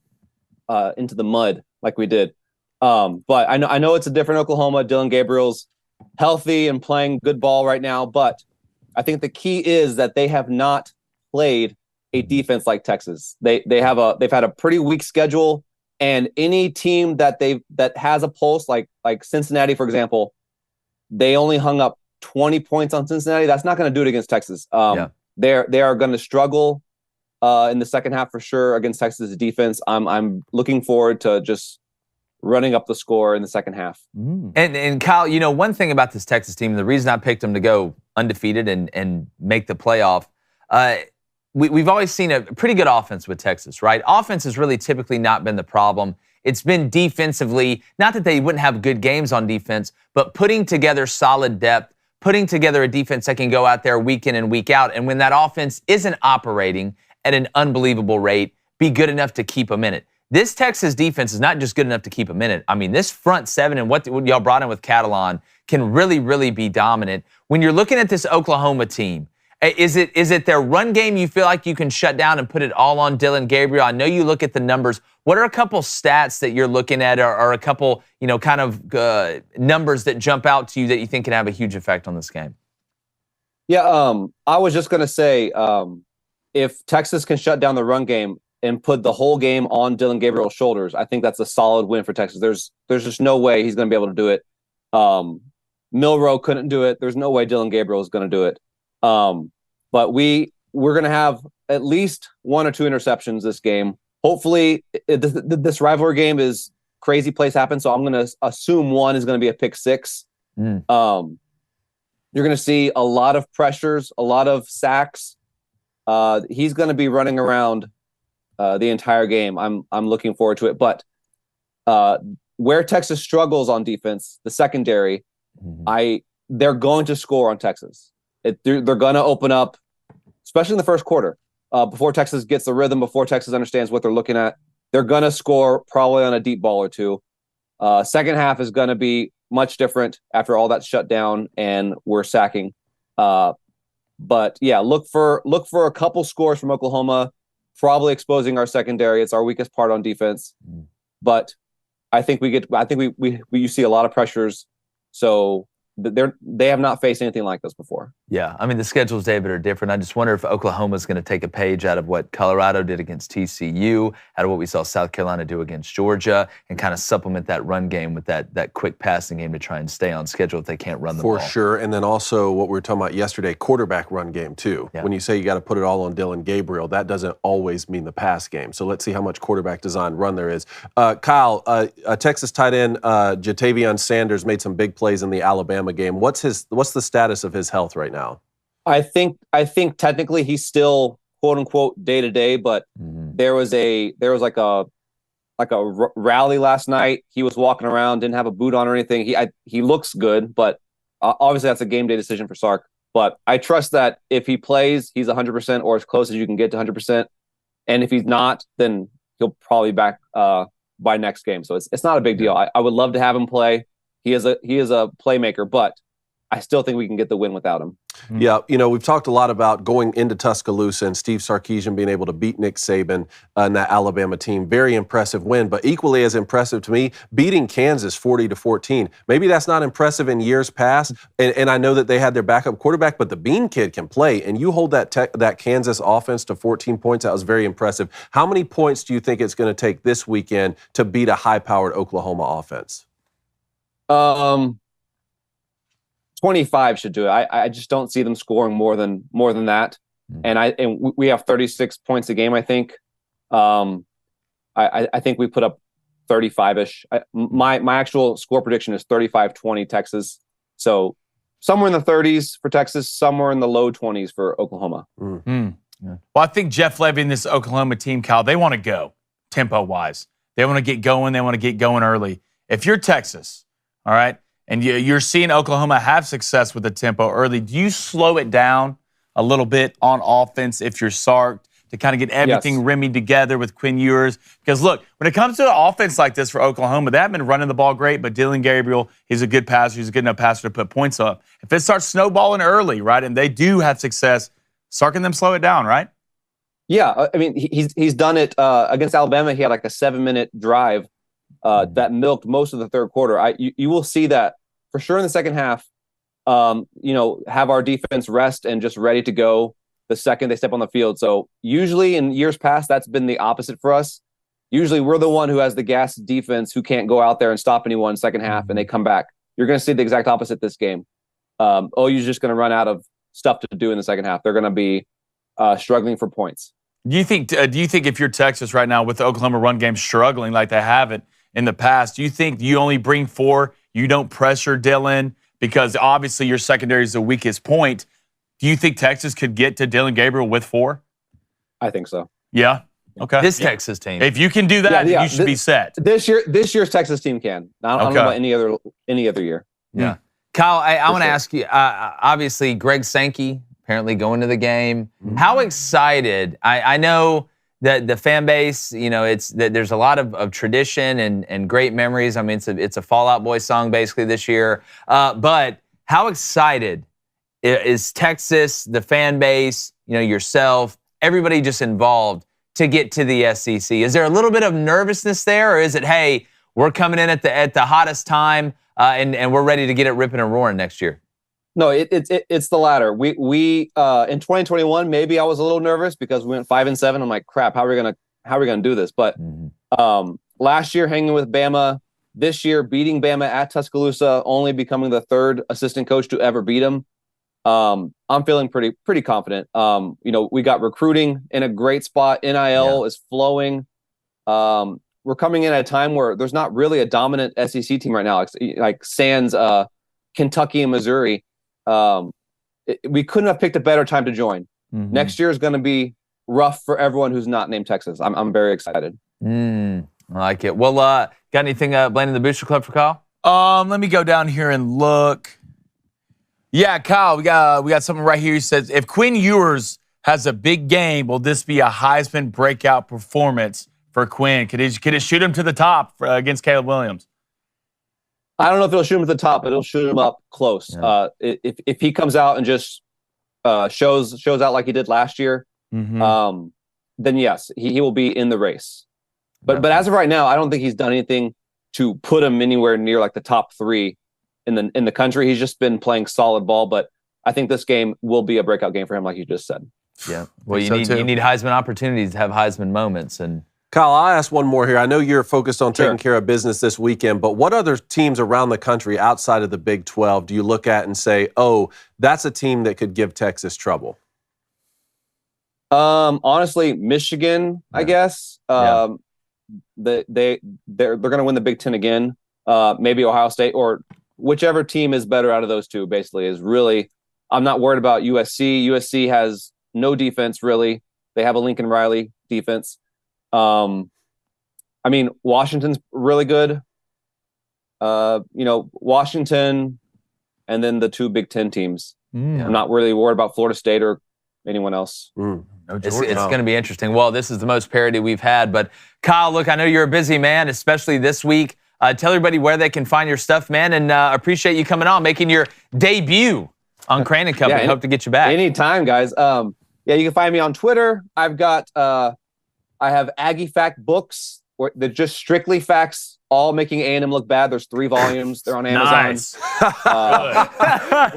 into the mud like we did? But I know it's a different Oklahoma. Dylan Gabriel's healthy and playing good ball right now, but I think the key is that they have not played a defense like Texas. They've had a pretty weak schedule, and any team that has a pulse like Cincinnati, for example, they only hung up 20 points on Cincinnati. That's not going to do it against Texas. They are going to struggle in the second half for sure against Texas' defense. I'm looking forward to just running up the score in the second half. And Kyle, one thing about this Texas team, the reason I picked them to go undefeated and make the playoff, we've always seen a pretty good offense with Texas, right? Offense has really typically not been the problem. It's been defensively, not that they wouldn't have good games on defense, but putting together solid depth, putting together a defense that can go out there week in and week out. And when that offense isn't operating at an unbelievable rate, be good enough to keep them in it. This Texas defense is not just good enough to keep them in it. I mean, this front seven and what y'all brought in with Catalan can really, really be dominant. When you're looking at this Oklahoma team, is it their run game you feel like you can shut down and put it all on Dylan Gabriel? I know you look at the numbers. What are a couple stats that you're looking at or a couple, kind of numbers that jump out to you that you think can have a huge effect on this game? Yeah, I was just going to say, if Texas can shut down the run game and put the whole game on Dylan Gabriel's shoulders, I think that's a solid win for Texas. There's just no way he's going to be able to do it. Milroe couldn't do it. There's no way Dylan Gabriel is going to do it. But we're going to have at least 1 or 2 interceptions this game. Hopefully, this rivalry game is crazy plays happen, so I'm going to assume one is going to be a pick 6. You're going to see a lot of pressures, a lot of sacks. He's going to be running around the entire game. I'm looking forward to it. But where Texas struggles on defense, the secondary, they're going to score on Texas. They're going to open up, especially in the first quarter, before Texas gets the rhythm, before Texas understands what they're looking at. They're going to score probably on a deep ball or two. Second half is going to be much different after all that's shut down and we're sacking. But yeah, look for a couple scores from Oklahoma, probably exposing our secondary. It's our weakest part on defense. But I think you see a lot of pressures. So they have not faced anything like this before. Yeah, I mean, the schedules, David, are different. I just wonder if Oklahoma's going to take a page out of what Colorado did against TCU, out of what we saw South Carolina do against Georgia, and kind of supplement that run game with that quick passing game to try and stay on schedule if they can't run the ball. For sure, and then also what we were talking about yesterday, quarterback run game too. Yeah. When you say you got to put it all on Dylan Gabriel, that doesn't always mean the pass game. So let's see how much quarterback design run there is. Kyle, Texas tight end Jatavion Sanders made some big plays in the Alabama game. What's the status of his health right now? I think technically he's still quote unquote day to day, but there was like a rally last night. He was walking around, didn't have a boot on or anything. He looks good, but obviously that's a game day decision for Sark. But I trust that if he plays, he's 100% or as close as you can get to 100%. And if he's not, then he'll probably be back by next game. So it's not a big deal. I would love to have him play. He is a playmaker, but I still think we can get the win without him. Yeah, we've talked a lot about going into Tuscaloosa and Steve Sarkisian being able to beat Nick Saban and that Alabama team. Very impressive win, but equally as impressive to me, beating Kansas 40-14. Maybe that's not impressive in years past, and I know that they had their backup quarterback, but the Bean kid can play, and you hold that Kansas offense to 14 points. That was very impressive. How many points do you think it's going to take this weekend to beat a high-powered Oklahoma offense? 25 should do it. I just don't see them scoring more than that. and we have 36 points a game, I think. I think we put up 35-ish. My actual score prediction is 35-20 Texas. So somewhere in the 30s for Texas, somewhere in the low 20s for Oklahoma. Yeah. Well, I think Jeff Levy and this Oklahoma team, Kyle, they want to go tempo-wise. They want to get going. They want to get going early. If you're Texas, all right, and you're seeing Oklahoma have success with the tempo early, do you slow it down a little bit on offense if you're Sark to kind of get everything remmied together with Quinn Ewers? Because, look, when it comes to an offense like this for Oklahoma, they haven't been running the ball great, but Dylan Gabriel, he's a good passer. He's a good enough passer to put points up. If it starts snowballing early, right, and they do have success, Sark and them slow it down, right? Yeah, I mean, he's done it against Alabama. He had like a 7-minute drive that milked most of the third quarter. You will see that for sure in the second half. Have our defense rest and just ready to go the second they step on the field. So usually in years past, that's been the opposite for us. Usually we're the one who has the gas defense who can't go out there and stop anyone second half and they come back. You're going to see the exact opposite this game. OU's just going to run out of stuff to do in the second half. They're going to be struggling for points. Do you think if you're Texas right now with the Oklahoma run game struggling like they haven't in the past, do you think you only bring 4, you don't pressure Dylan because obviously your secondary is the weakest point? Do you think Texas could get to Dylan Gabriel with 4? I think so. Yeah? Okay. This Texas team. If you can do that, then you should be set. This year's Texas team can. I don't know about any other year. Yeah. Kyle, I want to ask you, obviously Greg Sankey apparently going to the game. How excited? I know that the fan base, there's a lot of tradition and great memories. I mean, it's a Fall Out Boy song basically this year. But how excited is Texas, the fan base, yourself, everybody just involved to get to the SEC? Is there a little bit of nervousness there, or is it, hey, we're coming in at the hottest time and we're ready to get it ripping and roaring next year? No, it's the latter. We in 2021, maybe I was a little nervous because we went 5-7. I'm like, crap, how are we gonna do this? But last year hanging with Bama, this year beating Bama at Tuscaloosa, only becoming the 3rd assistant coach to ever beat them. I'm feeling pretty confident. We got recruiting in a great spot. NIL is flowing. We're coming in at a time where there's not really a dominant SEC team right now, like sans Kentucky and Missouri. We couldn't have picked a better time to join. Next year is going to be rough for everyone who's not named Texas. I'm very excited. I like it. Well, got anything Blaine in the Booster Club for Kyle? Let me go down here and look. Yeah, Kyle, we got something right here. He says, if Quinn Ewers has a big game, will this be a Heisman breakout performance for Quinn? Could it shoot him to the top against Caleb Williams? I don't know if it'll shoot him at the top, but it'll shoot him up close. Yeah. If he comes out and just shows out like he did last year, then yes, he will be in the race. But as of right now, I don't think he's done anything to put him anywhere near like the top 3 in the country. He's just been playing solid ball, but I think this game will be a breakout game for him, like you just said. Yeah. Well, you need Heisman opportunities to have Heisman moments. And Kyle, I'll ask one more here. I know you're focused on taking care of business this weekend, but what other teams around the country outside of the Big 12 do you look at and say, oh, that's a team that could give Texas trouble? Honestly, Michigan, I guess. They're going to win the Big 10 again. Maybe Ohio State, or whichever team is better out of those two, basically, is really. I'm not worried about USC. USC has no defense, really. They have a Lincoln Riley defense. Washington's really good. Washington, and then the 2 Big 10 teams. I'm not really worried about Florida State or anyone else. It's going to be interesting. Well, this is the most parity we've had. But Kyle, look, I know you're a busy man, especially this week. Tell everybody where they can find your stuff, man, and appreciate you coming on, making your debut on Crane & Company. Hope to get you back. Anytime, guys. You can find me on Twitter. I've got, I have Aggie Fact books. They're just strictly facts, all making A&M look bad. There's 3 volumes. They're on Amazon. Nice.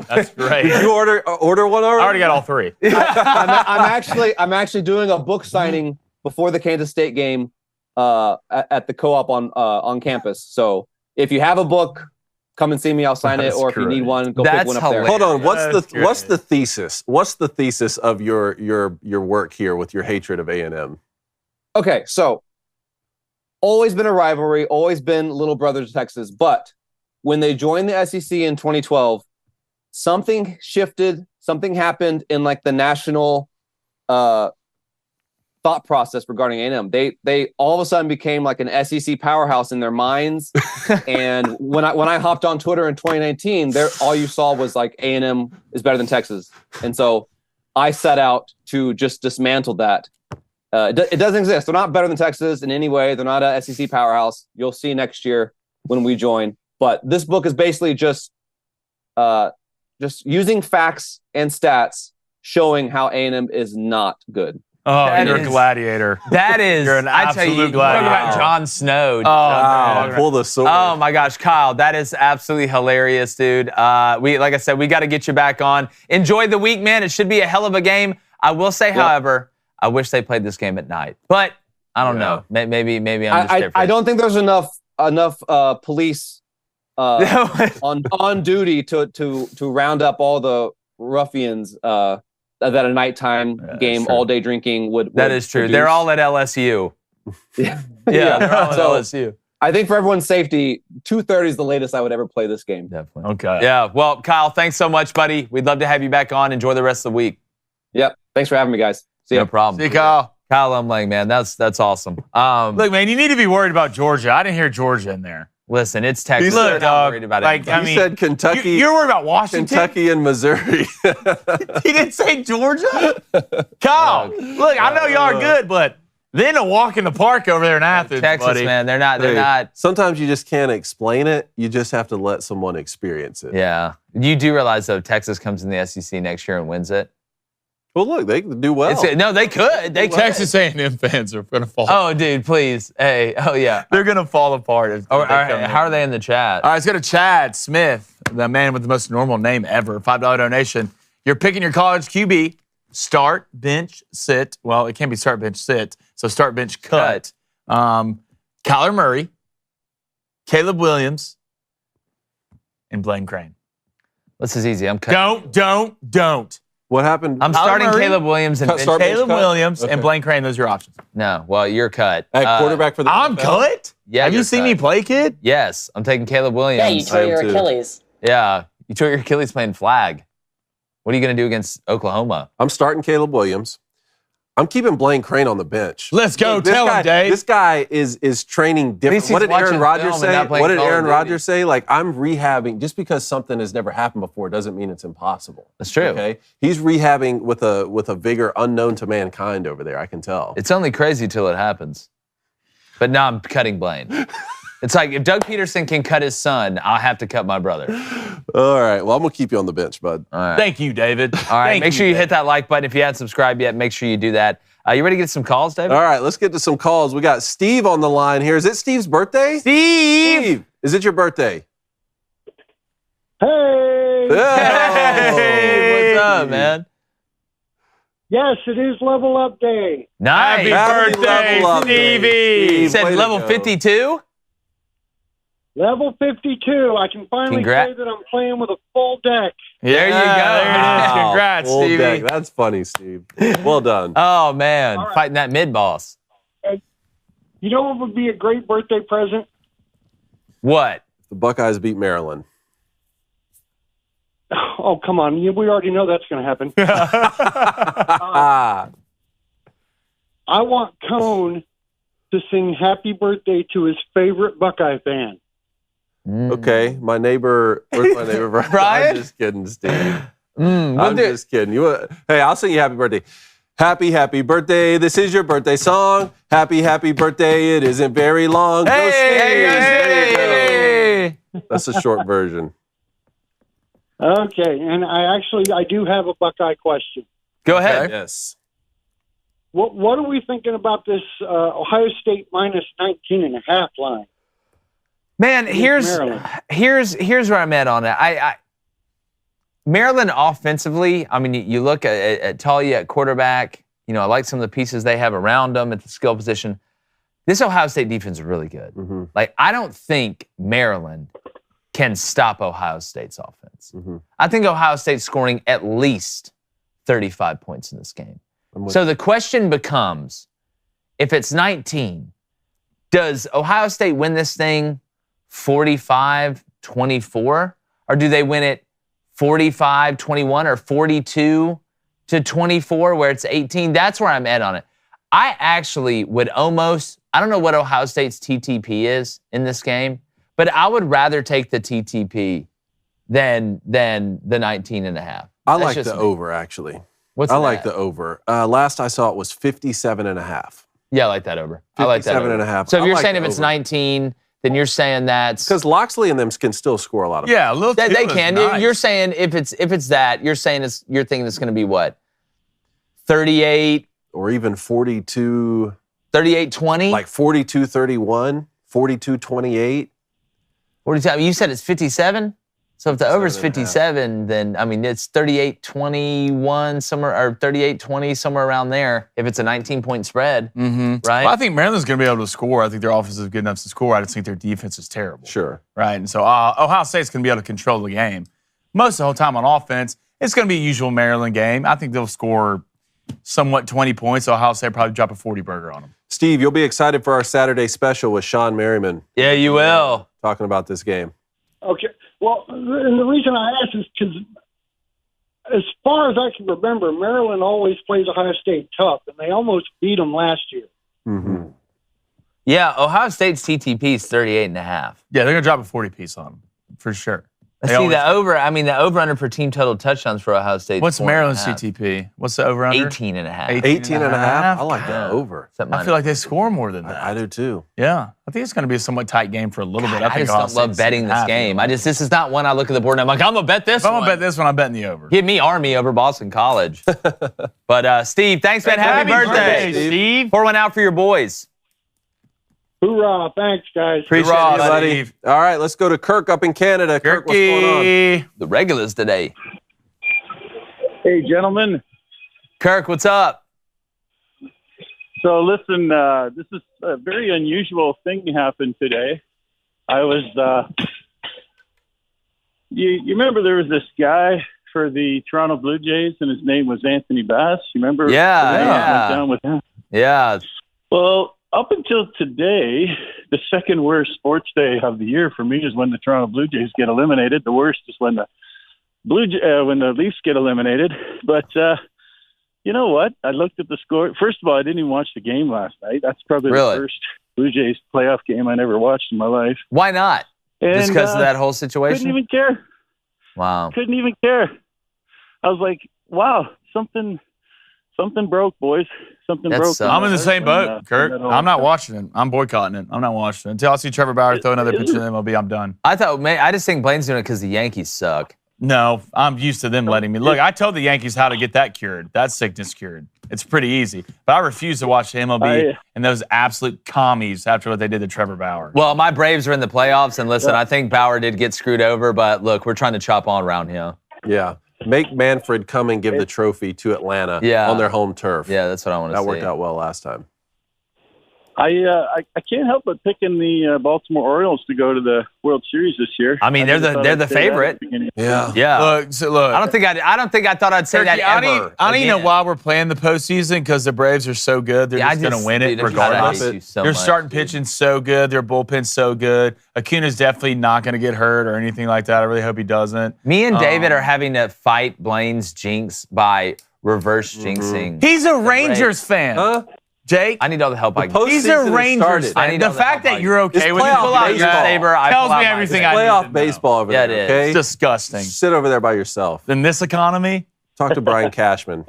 That's great. Did you order one already? I already got all 3. I'm actually doing a book signing before the Kansas State game at the co-op on campus. So if you have a book, come and see me. I'll sign it. Or if you need one, go pick one up there. Hold on. That's What's the thesis? What's the thesis of your work here with your hatred of A&M? Okay, so always been a rivalry, always been little brother to Texas. But when they joined the SEC in 2012, something shifted. Something happened in like the national thought process regarding A&M. They all of a sudden became like an SEC powerhouse in their minds. And when I hopped on Twitter in 2019, all you saw was like A&M is better than Texas. And so I set out to just dismantle that. It doesn't exist. They're not better than Texas in any way. They're not a SEC powerhouse. You'll see next year when we join. But this book is basically just using facts and stats showing how A&M is not good. Oh, That you're is- a gladiator. That is, You're an I tell you, absolute talk gladiator. about Jon Snow. Pull the sword. Oh my gosh, Kyle, that is absolutely hilarious, dude. Like I said, we got to get you back on. Enjoy the week, man. It should be a hell of a game. I will say, however, I wish they played this game at night, but I don't know. Maybe I'm just different. I don't think there's enough police on duty to round up all the ruffians that a nighttime game, all day drinking would. That is true. produce. They're all at LSU. Yeah, They're all at So, LSU. I think for everyone's safety, 2:30 is the latest I would ever play this game. Definitely. Okay. Yeah. Well, Kyle, thanks so much, buddy. We'd love to have you back on. Enjoy the rest of the week. Yep. Thanks for having me, guys. See ya. No problem. See you, Kyle. Kyle Umlang, man, that's awesome. Look, man, you need to be worried about Georgia. I didn't hear Georgia in there. Listen, it's Texas. Look, They're not dog, worried about like, it. I You mean, said Kentucky. You're worried about Washington? Kentucky and Missouri. He didn't say Georgia? Kyle, look, I know y'all are good, but then a walk in the park over there in Athens, Texas, buddy. man, they're not. Hey, sometimes you just can't explain it. You just have to let someone experience it. Yeah. You do realize, though, Texas comes in the SEC next year and wins it? Well, look, they can do well. No, they could. They could. Texas A&M fans are going to fall. Oh, dude, please. Hey, oh, yeah. They're going to fall apart. If All they come right, in. how are they in the chat? All right, let's go to Chad Smith, the man with the most normal name ever. $5 donation. You're picking your college QB. Start, bench, sit. Well, it can't be start, bench, sit. So start, bench, cut. Kyler Murray, Caleb Williams, and Blaine Crane. This is easy. I'm cutting. Don't. What happened? I'm Kyler starting Murray, Caleb Williams and start bench Caleb cut? Williams Okay. and Blaine Crane. Those are your options. No, well, you're cut. At quarterback for the I'm NFL? cut? Yeah, Have you you're seen cut. me play, kid? Yes, I'm taking Caleb Williams. Yeah, you tore your too. Achilles. Yeah, you tore your Achilles playing flag. What are you going to do against Oklahoma? I'm starting Caleb Williams. I'm keeping Blaine Crane on the bench. Let's go. Look, this Tell guy, him, Dave. This guy is training At least different. he's What did Aaron watching Rodgers film and say? not playing What did Call of Aaron Duty. Rodgers say? Like, I'm rehabbing. Just because something has never happened before doesn't mean it's impossible. That's true. Okay, he's rehabbing with a vigor unknown to mankind over there. I can tell. It's only crazy till it happens. But now I'm cutting Blaine. It's like if Doug Peterson can cut his son, I'll have to cut my brother. All right. Well, I'm gonna keep you on the bench, bud. All right. Thank you, David. All right. Make sure you hit that like button. If you haven't subscribed yet, make sure you do that. You ready to get some calls, David? All right. Let's get to some calls. We got Steve on the line here. Is it Steve's birthday? Steve! Is it your birthday? Hey! Hey, what's up, man? Yes, it is Level Up Day. Nice. Happy birthday, level up day, Stevie. You Steve. said Way to level go. 52? Level 52. I can finally say that I'm playing with a full deck. There you go. There it is. Wow. Congrats, Full Stevie. deck. That's funny, Steve. Well done. Oh, man. All right. Fighting that mid-boss. You know what would be a great birthday present? What? The Buckeyes beat Maryland. Oh, come on. We already know that's going to happen. I want Cone to sing happy birthday to his favorite Buckeye fan. Okay, my neighbor. Where's my neighbor? Brian? I'm just kidding, Steve. We'll I'm do- just kidding. Hey, I'll sing you happy birthday. Happy birthday. This is your birthday song. Happy birthday. It isn't very long. Go Hey, Steve. There you hey. go. That's a short version. Okay, and I do have a Buckeye question. Go ahead. Yes. What are we thinking about this Ohio State minus 19.5 line? Man, here's Maryland. where I'm at on it. Maryland offensively, I mean, you look at Talia at quarterback. You know, I like some of the pieces they have around them at the skill position. This Ohio State defense is really good. Mm-hmm. Like, I don't think Maryland can stop Ohio State's offense. I think Ohio State's scoring at least 35 points in this game. So the question becomes, if it's 19, does Ohio State win this thing 45-24? Or do they win it 45-21 or 42-24 where it's 18? That's where I'm at on it. I actually would almost, I don't know what Ohio State's TTP is in this game, but I would rather take the TTP than the 19.5. I like the over, actually. What's I like the over. Last I saw it was 57.5. Yeah, I like that over. I like that over. 57.5. So if you're saying if it's 19, then you're saying that's because Loxley and them can still score a lot of points. Yeah, a little. They can. Nice. You're saying if it's that, you're saying you're thinking it's going to be what? 38 or even 42 38-20? Like 42-31, 42-28. 42. You said it's 57? So if the over is 57, then I mean it's 38-21 somewhere, or 38-20 somewhere around there. If it's a 19-point spread, right? Well, I think Maryland's going to be able to score. I think their offense is good enough to score. I just think their defense is terrible. Sure. Right, and so Ohio State's going to be able to control the game most of the whole time on offense. It's going to be a usual Maryland game. I think they'll score somewhat 20 points. Ohio State will probably drop a 40 burger on them. Steve, you'll be excited for our Saturday special with Sean Merriman. Yeah, you will. Talking about this game. Okay. Well, and the reason I ask is because, as far as I can remember, Maryland always plays Ohio State tough, and they almost beat them last year. Mm-hmm. Yeah, Ohio State's TTP is 38.5. Yeah, they're going to drop a 40 piece on them, for sure. See, the over-under for team total touchdowns for Ohio State. What's Maryland's CTP? What's the over-under? 18.5. 18.5? I like the over. I feel like they score more than that. I do too. Yeah. I think it's going to be a somewhat tight game for a little bit. I just don't love betting this game. This is not one I look at the board and I'm like, I'm going to bet this one. If I'm going to bet this one, I'm betting the over. Give me Army over Boston College. But Steve, thanks, man. Happy birthday, Steve. Pour one out for your boys. Hoorah. Thanks, guys. Appreciate you, it, buddy. All right, let's go to Kirk up in Canada. Kirk, what's going on? The regulars today. Hey, gentlemen. Kirk, what's up? So, listen, this is a very unusual thing happened today. I was, you remember there was this guy for the Toronto Blue Jays, and his name was Anthony Bass. You remember? Yeah. Went down with him. Yeah. Well, up until today, the second worst sports day of the year for me is when the Toronto Blue Jays get eliminated. The worst is when the when the Leafs get eliminated. But you know what? I looked at the score. First of all, I didn't even watch the game last night. That's probably the first Blue Jays playoff game I never watched in my life. Why not? And, just because of that whole situation? Couldn't even care. Wow. Couldn't even care. I was like, wow, something broke, boys. Something broke. I'm in the same boat, Kirk. I'm not watching it. I'm boycotting it. I'm not watching it. Until I see Trevor Bauer throw another pitch in the MLB, I'm done. I just think Blaine's doing it because the Yankees suck. No, I'm used to them letting me. Look, I told the Yankees how to get that cured, that sickness cured. It's pretty easy. But I refuse to watch the MLB and those absolute commies after what they did to Trevor Bauer. Well, my Braves are in the playoffs, and listen, I think Bauer did get screwed over, but look, we're trying to chop all around here. Yeah. Make Manfred come and give the trophy to Atlanta on their home turf. Yeah, that's what I want to see. That worked out well last time. I can't help but picking the Baltimore Orioles to go to the World Series this year. I mean, they're the favorite. Yeah. Look. I don't think I thought I'd say that ever. I don't even know why we're playing the postseason because the Braves are so good. They're just going to win it regardless. They're starting pitching so good. Their bullpen's so good. Acuna's definitely not going to get hurt or anything like that. I really hope he doesn't. Me and David are having to fight Blaine's jinx by reverse jinxing. He's a Rangers fan. Huh? Jake, I need all the help I can. He's a Rangers fan. The fact that you're okay with it tells me everything I need to know. Playoff baseball over there, okay? It's disgusting. Sit over there by yourself. In this economy? Talk to Brian Cashman.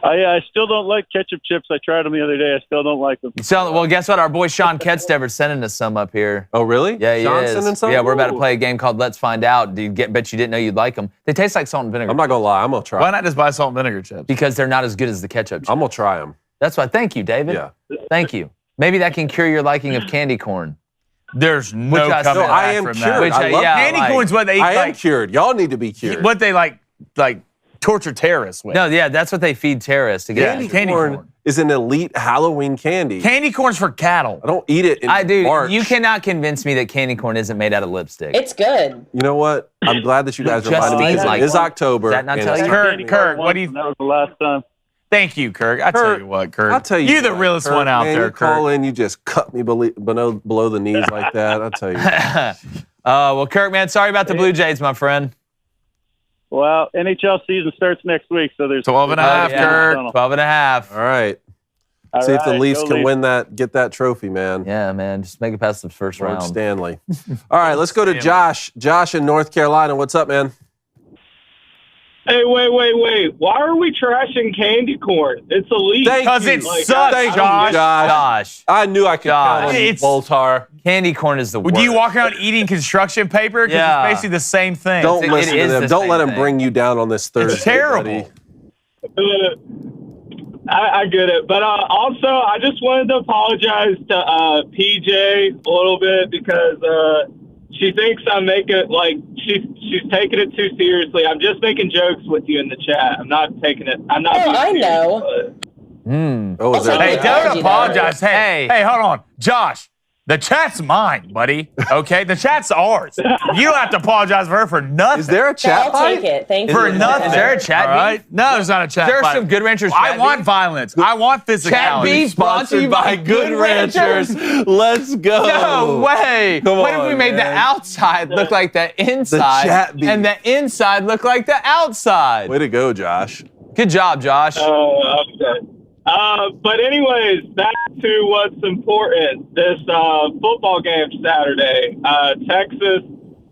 I still don't like ketchup chips. I tried them the other day. I still don't like them. Well, guess what? Our boy Sean Ketstever's sending us some up here. Oh, really? Yeah, he Sean's is. sending some? Yeah, we're about to play a game called Let's Find Out. Bet you didn't know you'd like them. They taste like salt and vinegar. I'm not going to lie. I'm going to try. Why not just buy salt and vinegar chips? Because they're not as good as the ketchup chips. I'm going to try them. That's why. Thank you, David. Yeah. Thank you. Maybe that can cure your liking of candy corn. There's no coming back I am from cured. that. I love candy corn's what they eat. I am cured. Y'all need to be cured. What they like torture terrorists with. No, yeah, that's what they feed terrorists to get. Candy corn is an elite Halloween candy. Candy corn's for cattle. I don't eat it in March. You cannot convince me that candy corn isn't made out of lipstick. It's good. You know what? I'm glad that you guys reminded me. Like, It is October. Does that not and tell it's you? not- Kirk, what do you? That was the last time. Thank you, Kirk. I tell you what, Kirk. I'll tell you. You're the what, realest Kirk, one out man, there, you call Kirk. in, you just cut me below the knees like that. I'll tell you. Well, Kirk, man, sorry about the Blue Jays, my friend. Well, NHL season starts next week, so there's 12 and a half, Kirk. 12 and a half. All right. All See if the right, Leafs go can Leafs. win that, get that trophy, man. Yeah, man, just make it past the first George round. Stanley. All right, let's go to Josh. Josh in North Carolina. What's up, man? Hey, wait. Why are we trashing candy corn? It's elite. Because it sucks, Thank you, Josh. Josh, I knew I could count on you, It's- Boltar. candy corn is the worst. Do you walk around eating construction paper? Because Yeah. it's basically the same thing. Don't It listen to is them. the Don't same let them thing. bring you down on this Thursday. It's terrible. buddy. I get it. But also, I just wanted to apologize to PJ a little bit because she thinks I'm making it like she's taking it too seriously. I'm just making jokes with you in the chat. I'm not taking it. I'm not. Oh, being I serious, know. but- Oh, is that Hey, Yeah, don't you apologize. know. Hey, hold on. Josh, the chat's mine, buddy. Okay? The chat's ours. You don't have to apologize for her for nothing. Is there a chat I'll fight? take it. Thank For you. nothing. Is there a chat All right? beef? No, there's not a chat There's fight. some Good Ranchers I chat want beef. violence. I want physicality. Chat beef brought to you by Good Ranchers. Let's go. No way. Come What if on, we made the man. outside look like the inside chat beef. and the inside look like the outside? Way to go, Josh. Good job, Josh. Okay. But anyways, back to what's important. This football game Saturday, Texas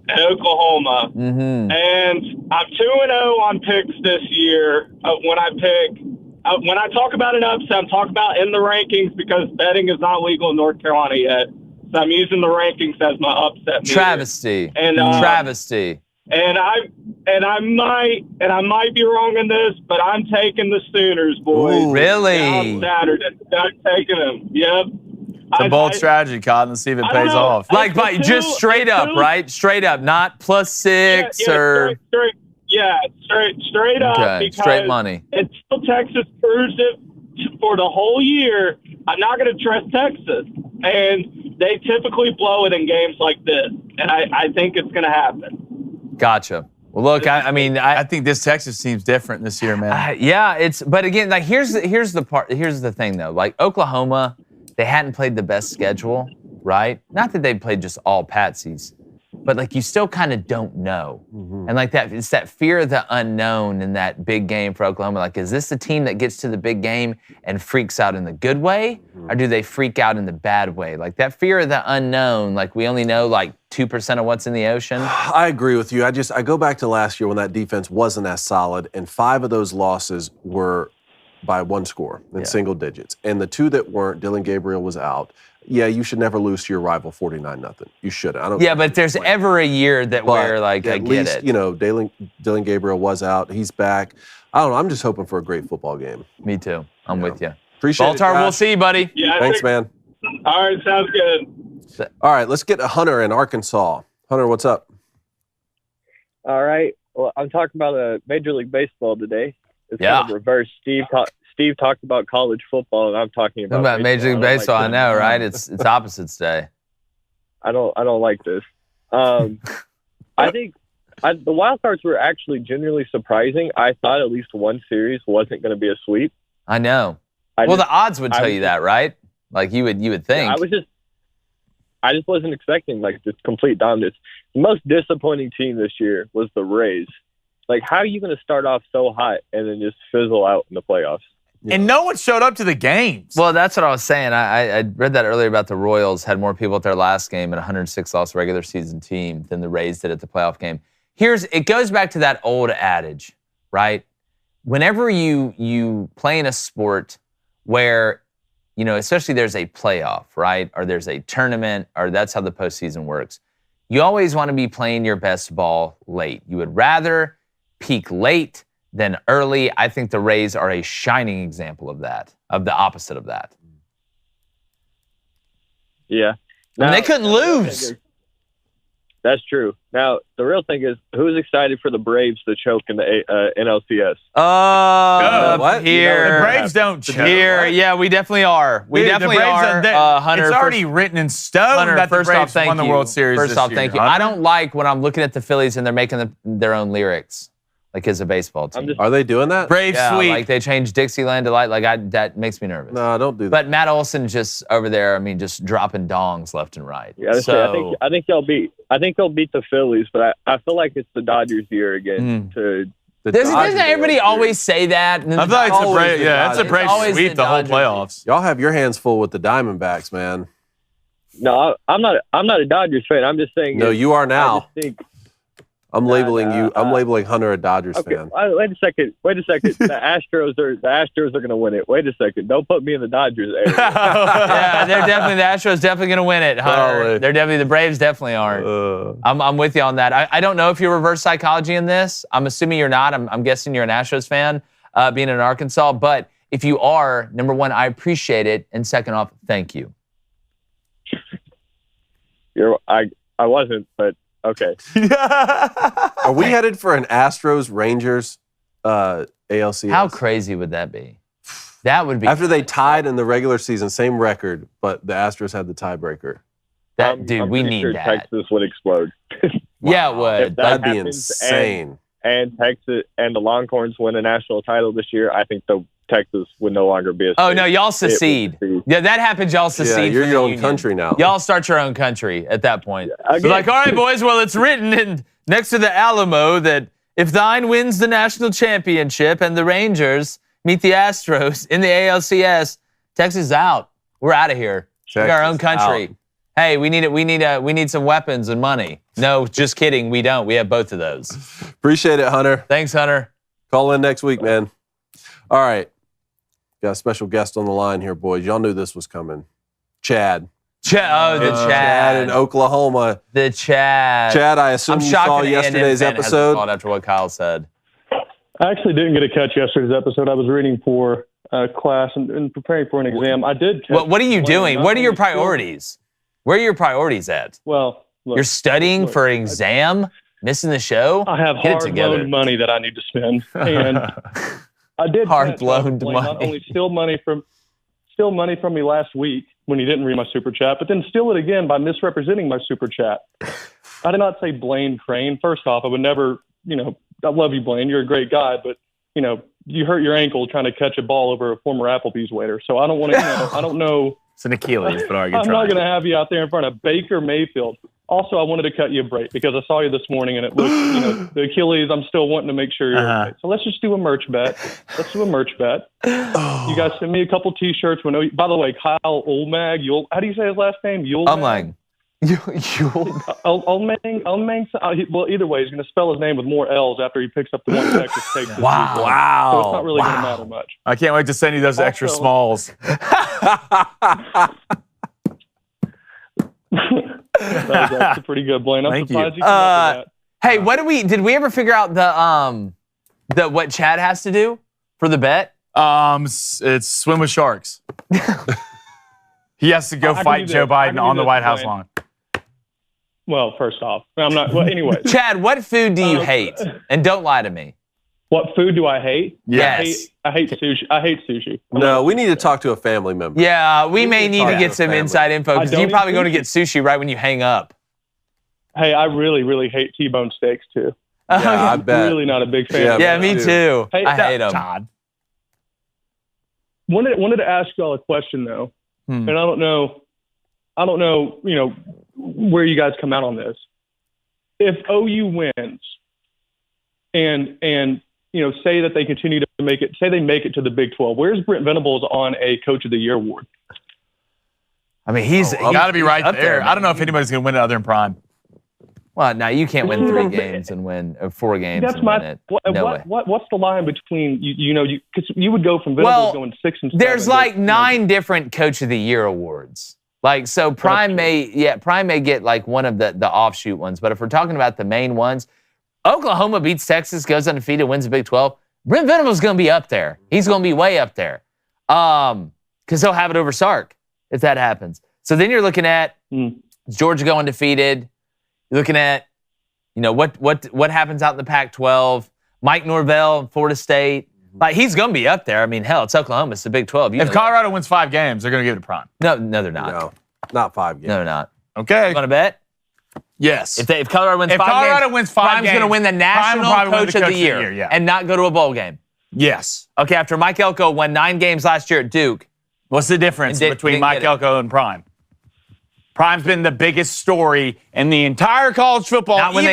and Oklahoma. Mm-hmm. And I'm 2-0 on picks this year. When I talk about an upset, I'm talking about in the rankings because betting is not legal in North Carolina yet. So I'm using the rankings as my upset meter. Travesty. And Travesty. And I might be wrong in this, but I'm taking the Sooners, boys. Ooh. Really? On Saturday, I'm taking them. Yep. It's a bold strategy, Cotton. Let's see if it I don't pays know. off. Like, It's but the just two- straight up, two- right? Straight up, not plus six or straight up. okay, Because straight money. until Texas proves it for the whole year, I'm not going to trust Texas. And they typically blow it in games like this, and I think it's going to happen. Gotcha. Well, look, I think this Texas team's different this year, man. yeah, but again, like here's the thing though. Like Oklahoma, they hadn't played the best schedule, right? Not that they played just all patsies, but like you still kind of don't know. And like that, it's that fear of the unknown in that big game for Oklahoma. Like, is this the team that gets to the big game and freaks out in the good way? Or do they freak out in the bad way? Like that fear of the unknown, like we only know like 2% of what's in the ocean. I agree with you. I go back to last year when that defense wasn't as solid, and 5 of those losses were by 1 score in single digits. And the 2 that weren't, Dylan Gabriel was out. Yeah, you should never lose to your rival 49-0. You shouldn't. I don't. Yeah, but if there's ever a year that where like I at get least, it. you know, Dylan Gabriel was out. He's back. I don't know. I'm just hoping for a great football game. Me too. I'm with you. Appreciate it, Baltar, we'll Josh. see you, buddy. Yeah. Thanks, man. All right, sounds good. All right, let's get a Hunter in Arkansas. Hunter, what's up? All right. Well, I'm talking about Major League Baseball today. It's Yeah. kind of reverse. Steve talked about college football, and I'm talking Talking about about Major League I don't like Baseball, I this. know, right? It's opposites day. I don't like this. I think the wild cards were actually genuinely surprising. I thought at least one series wasn't going to be a sweep. I know. The odds would tell you that, right? Like you would think. I just wasn't expecting like this complete dominance. The most disappointing team this year was the Rays. Like, how are you going to start off so hot and then just fizzle out in the playoffs? And no one showed up to the games. Well, that's what I was saying. I read that earlier about the Royals had more people at their last game and 106 loss regular season team than the Rays did at the playoff game. It goes back to that old adage, right? Whenever you play in a sport where, you know, especially there's a playoff, right? Or there's a tournament, or that's how the postseason works. You always want to be playing your best ball late. You would rather peak late than early. I think the Rays are a shining example of that, of the opposite of that. Yeah. And they couldn't lose. That's true. Now, the real thing is, who's excited for the Braves to choke in the NLCS? What? Here. The Braves don't choke. Here, yeah, we definitely are. We Dude, definitely the Braves are. Hunter, it's already written in stone Hunter, that the first off, Braves thank won the you. World Series First this off, year. thank you. Hunter? I don't like when I'm looking at the Phillies and they're making their own lyrics, like as a baseball team. Are they doing that? Brave Yeah, sweep. like they changed Dixieland to that makes me nervous. No, don't do that. But Matt Olson just over there, I mean, just dropping dongs left and right. Yeah, So, I think they'll beat the Phillies, but I feel like it's the Dodgers' year again. doesn't everybody always say that? And I feel like it's a Brave always sweep the whole Dodgers. playoffs. Y'all have your hands full with the Diamondbacks, man. No, I'm not a Dodgers fan. I'm just saying. No, you are I now. just think, I'm labeling you. I'm labeling Hunter a Dodgers fan. Wait a second. the Astros are going to win it. Wait a second. Don't put me in the Dodgers area. Yeah, they're definitely the Astros definitely going to win it, Hunter. Solid. They're definitely the Braves definitely aren't. I'm with you on that. I don't know if you're reverse psychology in this. I'm assuming you're not. I'm guessing you're an Astros fan, being in Arkansas. But if you are, number one, I appreciate it, and second off, thank you. I wasn't, but okay. Are we headed for an Astros Rangers ALCS? How crazy would that be? That would be After they tied in the regular season, same record, but the Astros had the tiebreaker. Dude, we pretty need sure that. Texas would explode. Yeah, it would. If that That'd be happens insane. And Texas and the Longhorns win a national title this year, I think the Texas would no longer be a Oh state. no, y'all secede. Yeah, that happens. Y'all secede. Yeah, you're from your the own union. country now. Y'all start your own country at that point. Again. So like, all right, boys. Well, it's written in next to the Alamo that if thine wins the national championship and the Rangers meet the Astros in the ALCS, Texas is out. We're out of here. We're our own Texas country. out. Hey, we need some weapons and money. No, just kidding. We don't. We have both of those. Appreciate it, Hunter. Thanks, Hunter. Call in next week, man. All right. Got a special guest on the line here, boys. Y'all knew this was coming. Chad. The Chad. Chad in Oklahoma. The Chad. Chad, I assume I'm you shocked saw an A&M yesterday's fan hasn't episode. called after what Kyle said. I actually didn't get to catch yesterday's episode. I was reading for class and preparing for an exam. I did catch What are you doing? not What are your only- priorities? Where are your priorities at? Well, look, You're studying for an exam? Missing the show? I have Get it hard together. loaned money that I need to spend, and I did Hard catch loaned Blaine money. Not only steal money from me last week when he didn't read my super chat, but then steal it again by misrepresenting my super chat. I did not say Blaine Crane. First off, I would never. I love you, Blaine. You're a great guy, but you hurt your ankle trying to catch a ball over a former Applebee's waiter. So I don't want to. I don't know. It's an Achilles, but I'm not going to have you out there in front of Baker Mayfield. Also, I wanted to cut you a break because I saw you this morning and it looked, the Achilles, I'm still wanting to make sure you're okay. So let's just do a merch bet. You guys send me a couple T-shirts. By the way, Kyle Umlang, how do you say his last name? Umlang. Umlang. Well, either way, he's going to spell his name with more L's after he picks up the one Texas Tech. this Wow. weekend. Wow. So it's not really going to matter much. I can't wait to send you those extra Also- smalls. That's actually pretty good, Blaine. I'm Thank you. surprised you came up with that. Hey, did we ever figure out the what Chad has to do for the bet? It's swim with sharks. He has to go I can fight do Joe this. I Biden can on do the this, White House Blaine. lawn. Well, first off, I'm not. Well, anyway, Chad, what food do you hate? And don't lie to me. what food do I hate? Yes. I hate sushi. I hate sushi. No, we need to talk to a family member. Yeah, we may need to talk get to some family. inside info because I don't you're probably eat going to get sushi right when you hang up. Hey, I really, really hate T-bone steaks too. Yeah, I bet. Really not a big fan. Yeah, of Yeah, it. me too. Hey, I hate them. Todd. Wanted to ask y'all a question though, and I don't know, where you guys come out on this. If OU wins, and say that they continue to make it, say they make it to the Big 12, where's Brent Venables on a Coach of the Year award? I mean, he's Got to be right up there. man. I don't know if anybody's going to win it other than Prime. Well, no, you can't win 3 games and win, or 4 games That's and win it. No way. What's the line between because you would go from Venables going 6 and 7. There's like 9 different Coach of the Year awards. Like, so Prime may get like one of the offshoot ones. But if we're talking about the main ones, Oklahoma beats Texas, goes undefeated, wins the Big 12. Brent Venables going to be up there. He's going to be way up there. Because he'll have it over Sark if that happens. So then you're looking at Georgia going undefeated. You're looking at, what happens out in the Pac-12. Mike Norvell, Florida State. Like, he's going to be up there. I mean, hell, it's Oklahoma. It's the Big 12. If Colorado wins 5 games, they're going to give it to Prime. No, they're not. No, not 5 games. No, they're not. Okay. You want to bet? Yes. If Colorado wins 5 games, Colorado wins 5 Prime's going to win the National Coach of the Year yeah. and not go to a bowl game. Yes. Okay, after Mike Elko won 9 games last year at Duke. What's the difference between Mike Elko and Prime? Prime's been the biggest story in the entire college football. Not when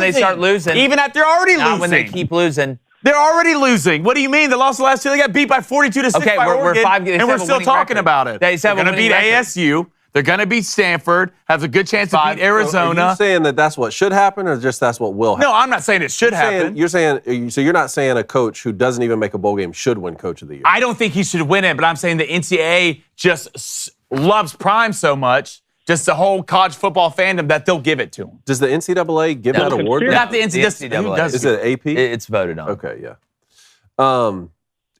they start losing. Even after already losing. Not when they keep losing. They're already losing. What do you mean? They lost the last 2. They got beat by 42-6 okay, by Oregon, we're 5 games, and we're still talking about it. They're going to beat ASU. They're going to beat Stanford. Have a good chance to beat Arizona. So are you saying that that's what should happen, or just that's what will happen? No, I'm not saying it should happen. So you're not saying a coach who doesn't even make a bowl game should win Coach of the Year. I don't think he should win it, but I'm saying the NCAA just loves Prime so much, just the whole college football fandom, that they'll give it to him. Does the NCAA give that award? Not the NCAA. Is it AP? It's voted on. Okay, yeah.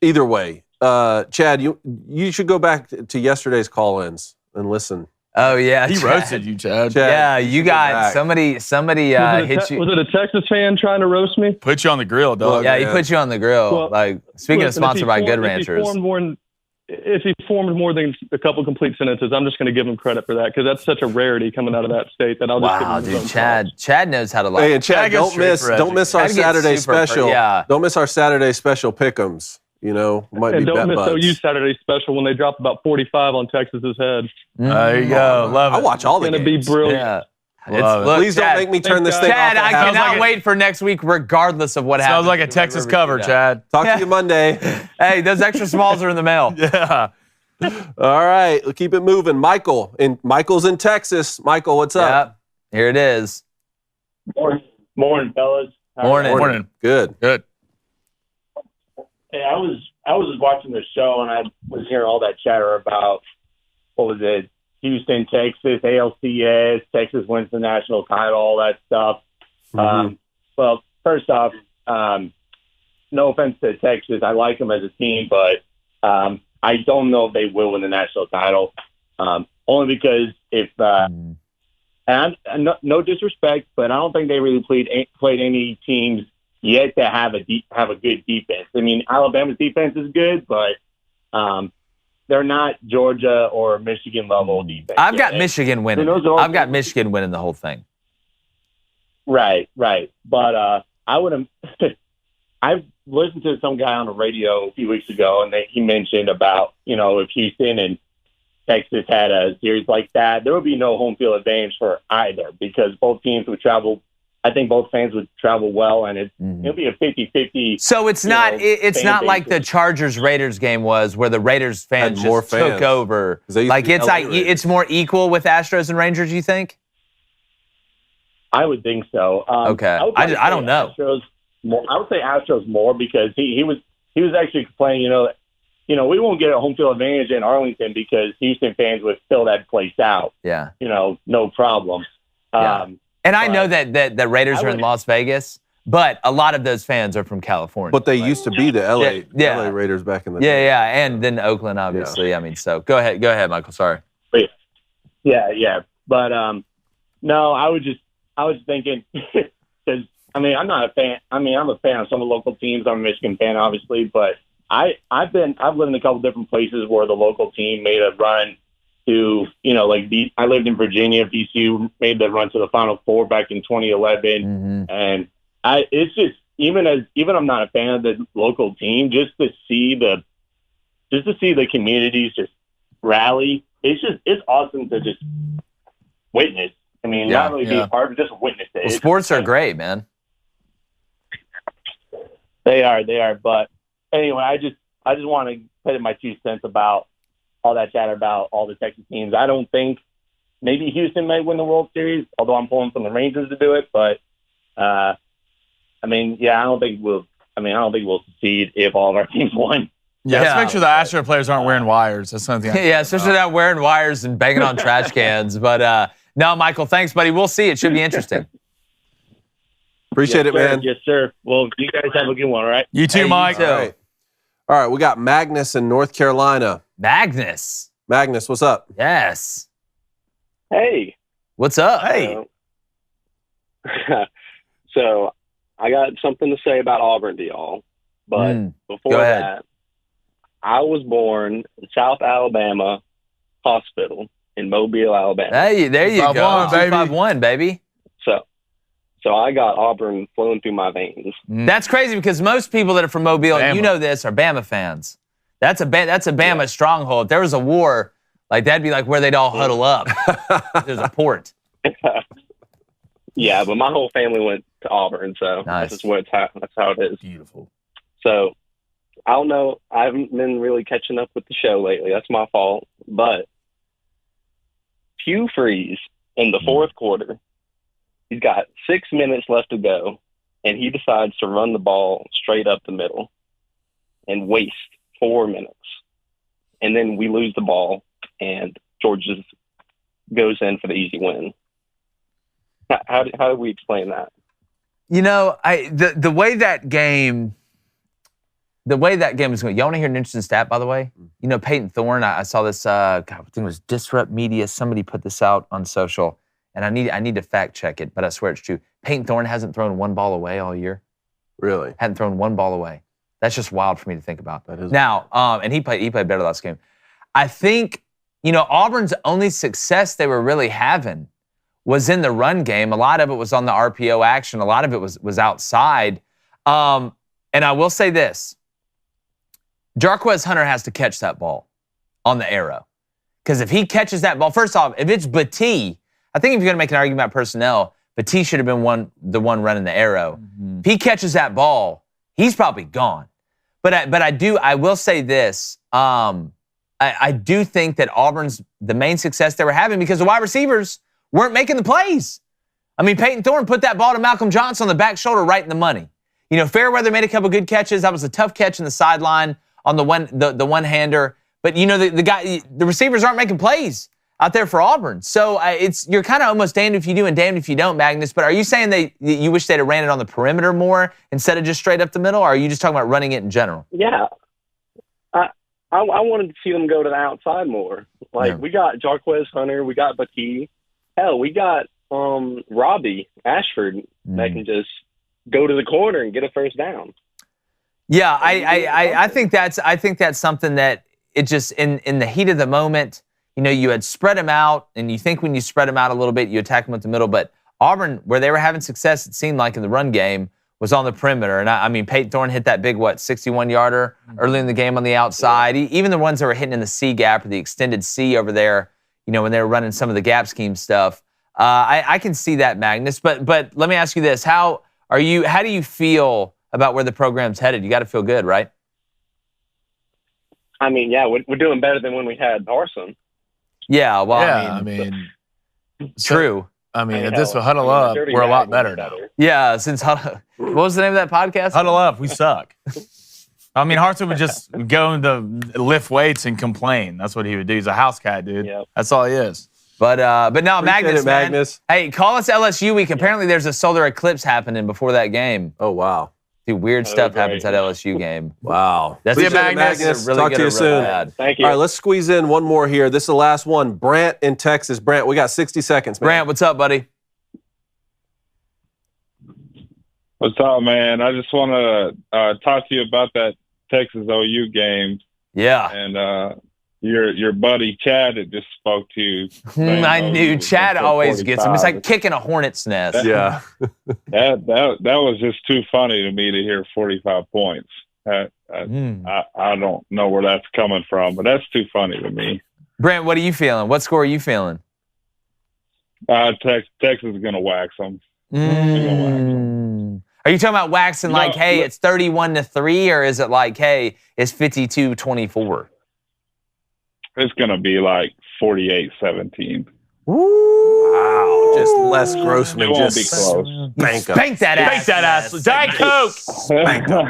Either way, Chad, you should go back to yesterday's call-ins and listen. Oh yeah, he roasted you, Chad. Yeah, you got somebody hit you. Was it a Texas fan trying to roast me? Put you on the grill, dog. Yeah, he put you on the grill. Well, like, speaking of sponsored by Good Ranchers. If he formed more than a couple complete sentences, I'm just going to give him credit for that, because that's such a rarity coming out of that state that I'll just give him Chad knows how to like. Hey, and Chad, don't miss our Saturday special. Yeah. Don't miss our Saturday special pick'ems. Might and be don't miss buds. OU Saturday special when they drop about 45 on Texas's head. There you go. Love it. I watch all the games. games. It's going to be brilliant. Yeah. Look, please Chad, don't make me turn this thing Chad, off. I cannot wait for next week, regardless of what happens. Sounds like a Texas cover, Chad. Talk to you Monday. Hey, those extra smalls are in the mail. Yeah. All right, we'll keep it moving. Michael's in Texas. Michael, what's up? Yep. Here it is. Morning, fellas. Morning. Good. Hey, I was just watching the show, and I was hearing all that chatter about, what was it, Houston, Texas, ALCS, Texas wins the national title, all that stuff. Mm-hmm. Well, first off, no offense to Texas, I like them as a team, but I don't know if they will win the national title. Only because and no disrespect, but I don't think they really played any teams yet to have a good defense. I mean, Alabama's defense is good, but they're not Georgia or Michigan level defense. I've got Michigan winning. I've got Michigan winning the whole thing. Right. But I would have. I've listened to some guy on the radio a few weeks ago, and he mentioned about, if Houston and Texas had a series like that, there would be no home field advantage for either, because both teams would travel. I think both fans would travel well, and it'll be a 50-50. So it's not like the Chargers-Raiders game was, where the Raiders fans just took over. Like it's more equal with Astros and Rangers, you think? I would think so. Okay. I don't know. I would say Astros more, because he was actually complaining, we won't get a home field advantage in Arlington because Houston fans would fill that place out. Yeah. No problem. Yeah. And I know that the Raiders are in Las Vegas, but a lot of those fans are from California. But they used to be the LA Raiders back in the day. Yeah, and then Oakland, obviously. Yeah. I mean, so go ahead, Michael. Sorry. Yeah. But no, I was thinking, because I'm not a fan. I'm a fan of some of the local teams. I'm a Michigan fan, obviously, but I've lived in a couple different places where the local team made a run to, I lived in Virginia. VCU made the run to the Final Four back in 2011, and it's just even I'm not a fan of the local team, just to see the communities just rally. It's awesome to just witness. I mean, not really be a part, but just witness it. Well, sports are great, man. They are. But anyway, I just want to put in my 2 cents about all that chatter about all the Texas teams. I don't think maybe Houston might win the World Series, although I'm pulling from the Rangers to do it. But I don't think we'll succeed if all of our teams won. Yeah, let's make sure the Astro players aren't wearing wires. That's something. Yeah, especially not wearing wires and banging on trash cans. But no, Michael, thanks, buddy. We'll see. It should be interesting. Appreciate it, man. Yes, sir. Well, you guys have a good one, all right? You too, Mike. You too. All right, we got Magnus in North Carolina. Magnus, what's up? Yes. Hey. What's up? Hey. So I got something to say about Auburn to y'all. But before that, I was born in South Alabama Hospital in Mobile, Alabama. Hey, there you go. 251, 251, baby. So I got Auburn flowing through my veins. That's crazy because most people that are from Mobile, Bama. you know this, are Bama fans. That's a Bama stronghold. If there was a war, like that'd be like where they'd all huddle up. There's a port. Yeah, but my whole family went to Auburn, so Nice. that's how it is. Beautiful. So I don't know. I haven't been really catching up with the show lately. That's my fault. But Hugh Freeze in the fourth quarter, he's got 6 minutes left to go, and he decides to run the ball straight up the middle and waste 4 minutes. And then we lose the ball, and Georgia goes in for the easy win. How do we explain that? You know, the way that game was going. Y'all want to hear an interesting stat, by the way? You know, Peyton Thorne. I saw this. I think it was Disrupt Media. Somebody put this out on social, and I need to fact check it, but I swear it's true. Peyton Thorne hasn't thrown one ball away all year. Really? Hadn't thrown one ball away. That's just wild for me to think about. That is now, and he played better last game. I think, you know, Auburn's only success they were really having was in the run game. A lot of it was on the RPO action. A lot of it was outside. And I will say this. Jarquez Hunter has to catch that ball on the arrow. Because if he catches that ball, first off, if it's Batee, I think if you're going to make an argument about personnel, Batee should have been the one running the arrow. If he catches that ball, he's probably gone. But I will say this. I do think that Auburn's the main success they were having because the wide receivers weren't making the plays. I mean, Peyton Thorne put that ball to Malcolm Johnson on the back shoulder right in the money. You know, Fairweather made a couple good catches. That was a tough catch in the sideline on the one-hander. But, you know, the receivers aren't making plays out there for Auburn. So you're kind of almost damned if you do and damned if you don't, Magnus. But are you saying you wish they'd have ran it on the perimeter more instead of just straight up the middle? Or are you just talking about running it in general? Yeah. I wanted to see them go to the outside more. We got Jarquez Hunter, we got Batee. Hell, we got Robbie Ashford that can just go to the corner and get a first down. Yeah, I think that's something that it just in the heat of the moment, you know, you had spread them out, and you think when you spread them out a little bit, you attack them at the middle. But Auburn, where they were having success, it seemed like in the run game, was on the perimeter. And I mean, Peyton Thorne hit that big 61-yarder early in the game on the outside. Even the ones that were hitting in the C gap or the extended C over there, you know, when they were running some of the gap scheme stuff. I can see that, Magnus. But let me ask you this: how do you feel about where the program's headed? You got to feel good, right? I mean, yeah, we're doing better than when we had Parson. Yeah, well, yeah, I mean true. I mean, at this Huddle Up, we're a lot better now. Yeah, since what was the name of that podcast? Huddle Up, we suck. I mean, Hartson would just go to lift weights and complain. That's what he would do. He's a house cat, dude. Yep. That's all he is. But no, Appreciate Magnus. Hey, call us LSU week. Apparently, there's a solar eclipse happening before that game. Oh, wow. Dude, weird stuff happens at LSU game. Wow. That's it, Magnus. Really Talk to you soon. Thank you. All right, let's squeeze in one more here. This is the last one. Brant in Texas. Brant, we got 60 seconds, man. Brant, what's up, buddy? What's up, man? I just want to talk to you about that Texas OU game. Yeah. And your buddy Chad that just spoke to you. I knew Chad always gets him. It's like kicking a hornet's nest. Yeah. that was just too funny to me to hear 45 points. I don't know where that's coming from, but that's too funny to me. Brent, what are you feeling? What score are you feeling? Texas is going to wax them. Are you talking about waxing like, hey, it's 31-3, or is it like, hey, it's 52-24? It's going to be like 48-17. Wow. Just Les Grossman. It won't be close. Spank that ass. Spank that ass. Diet Coke. Spank them.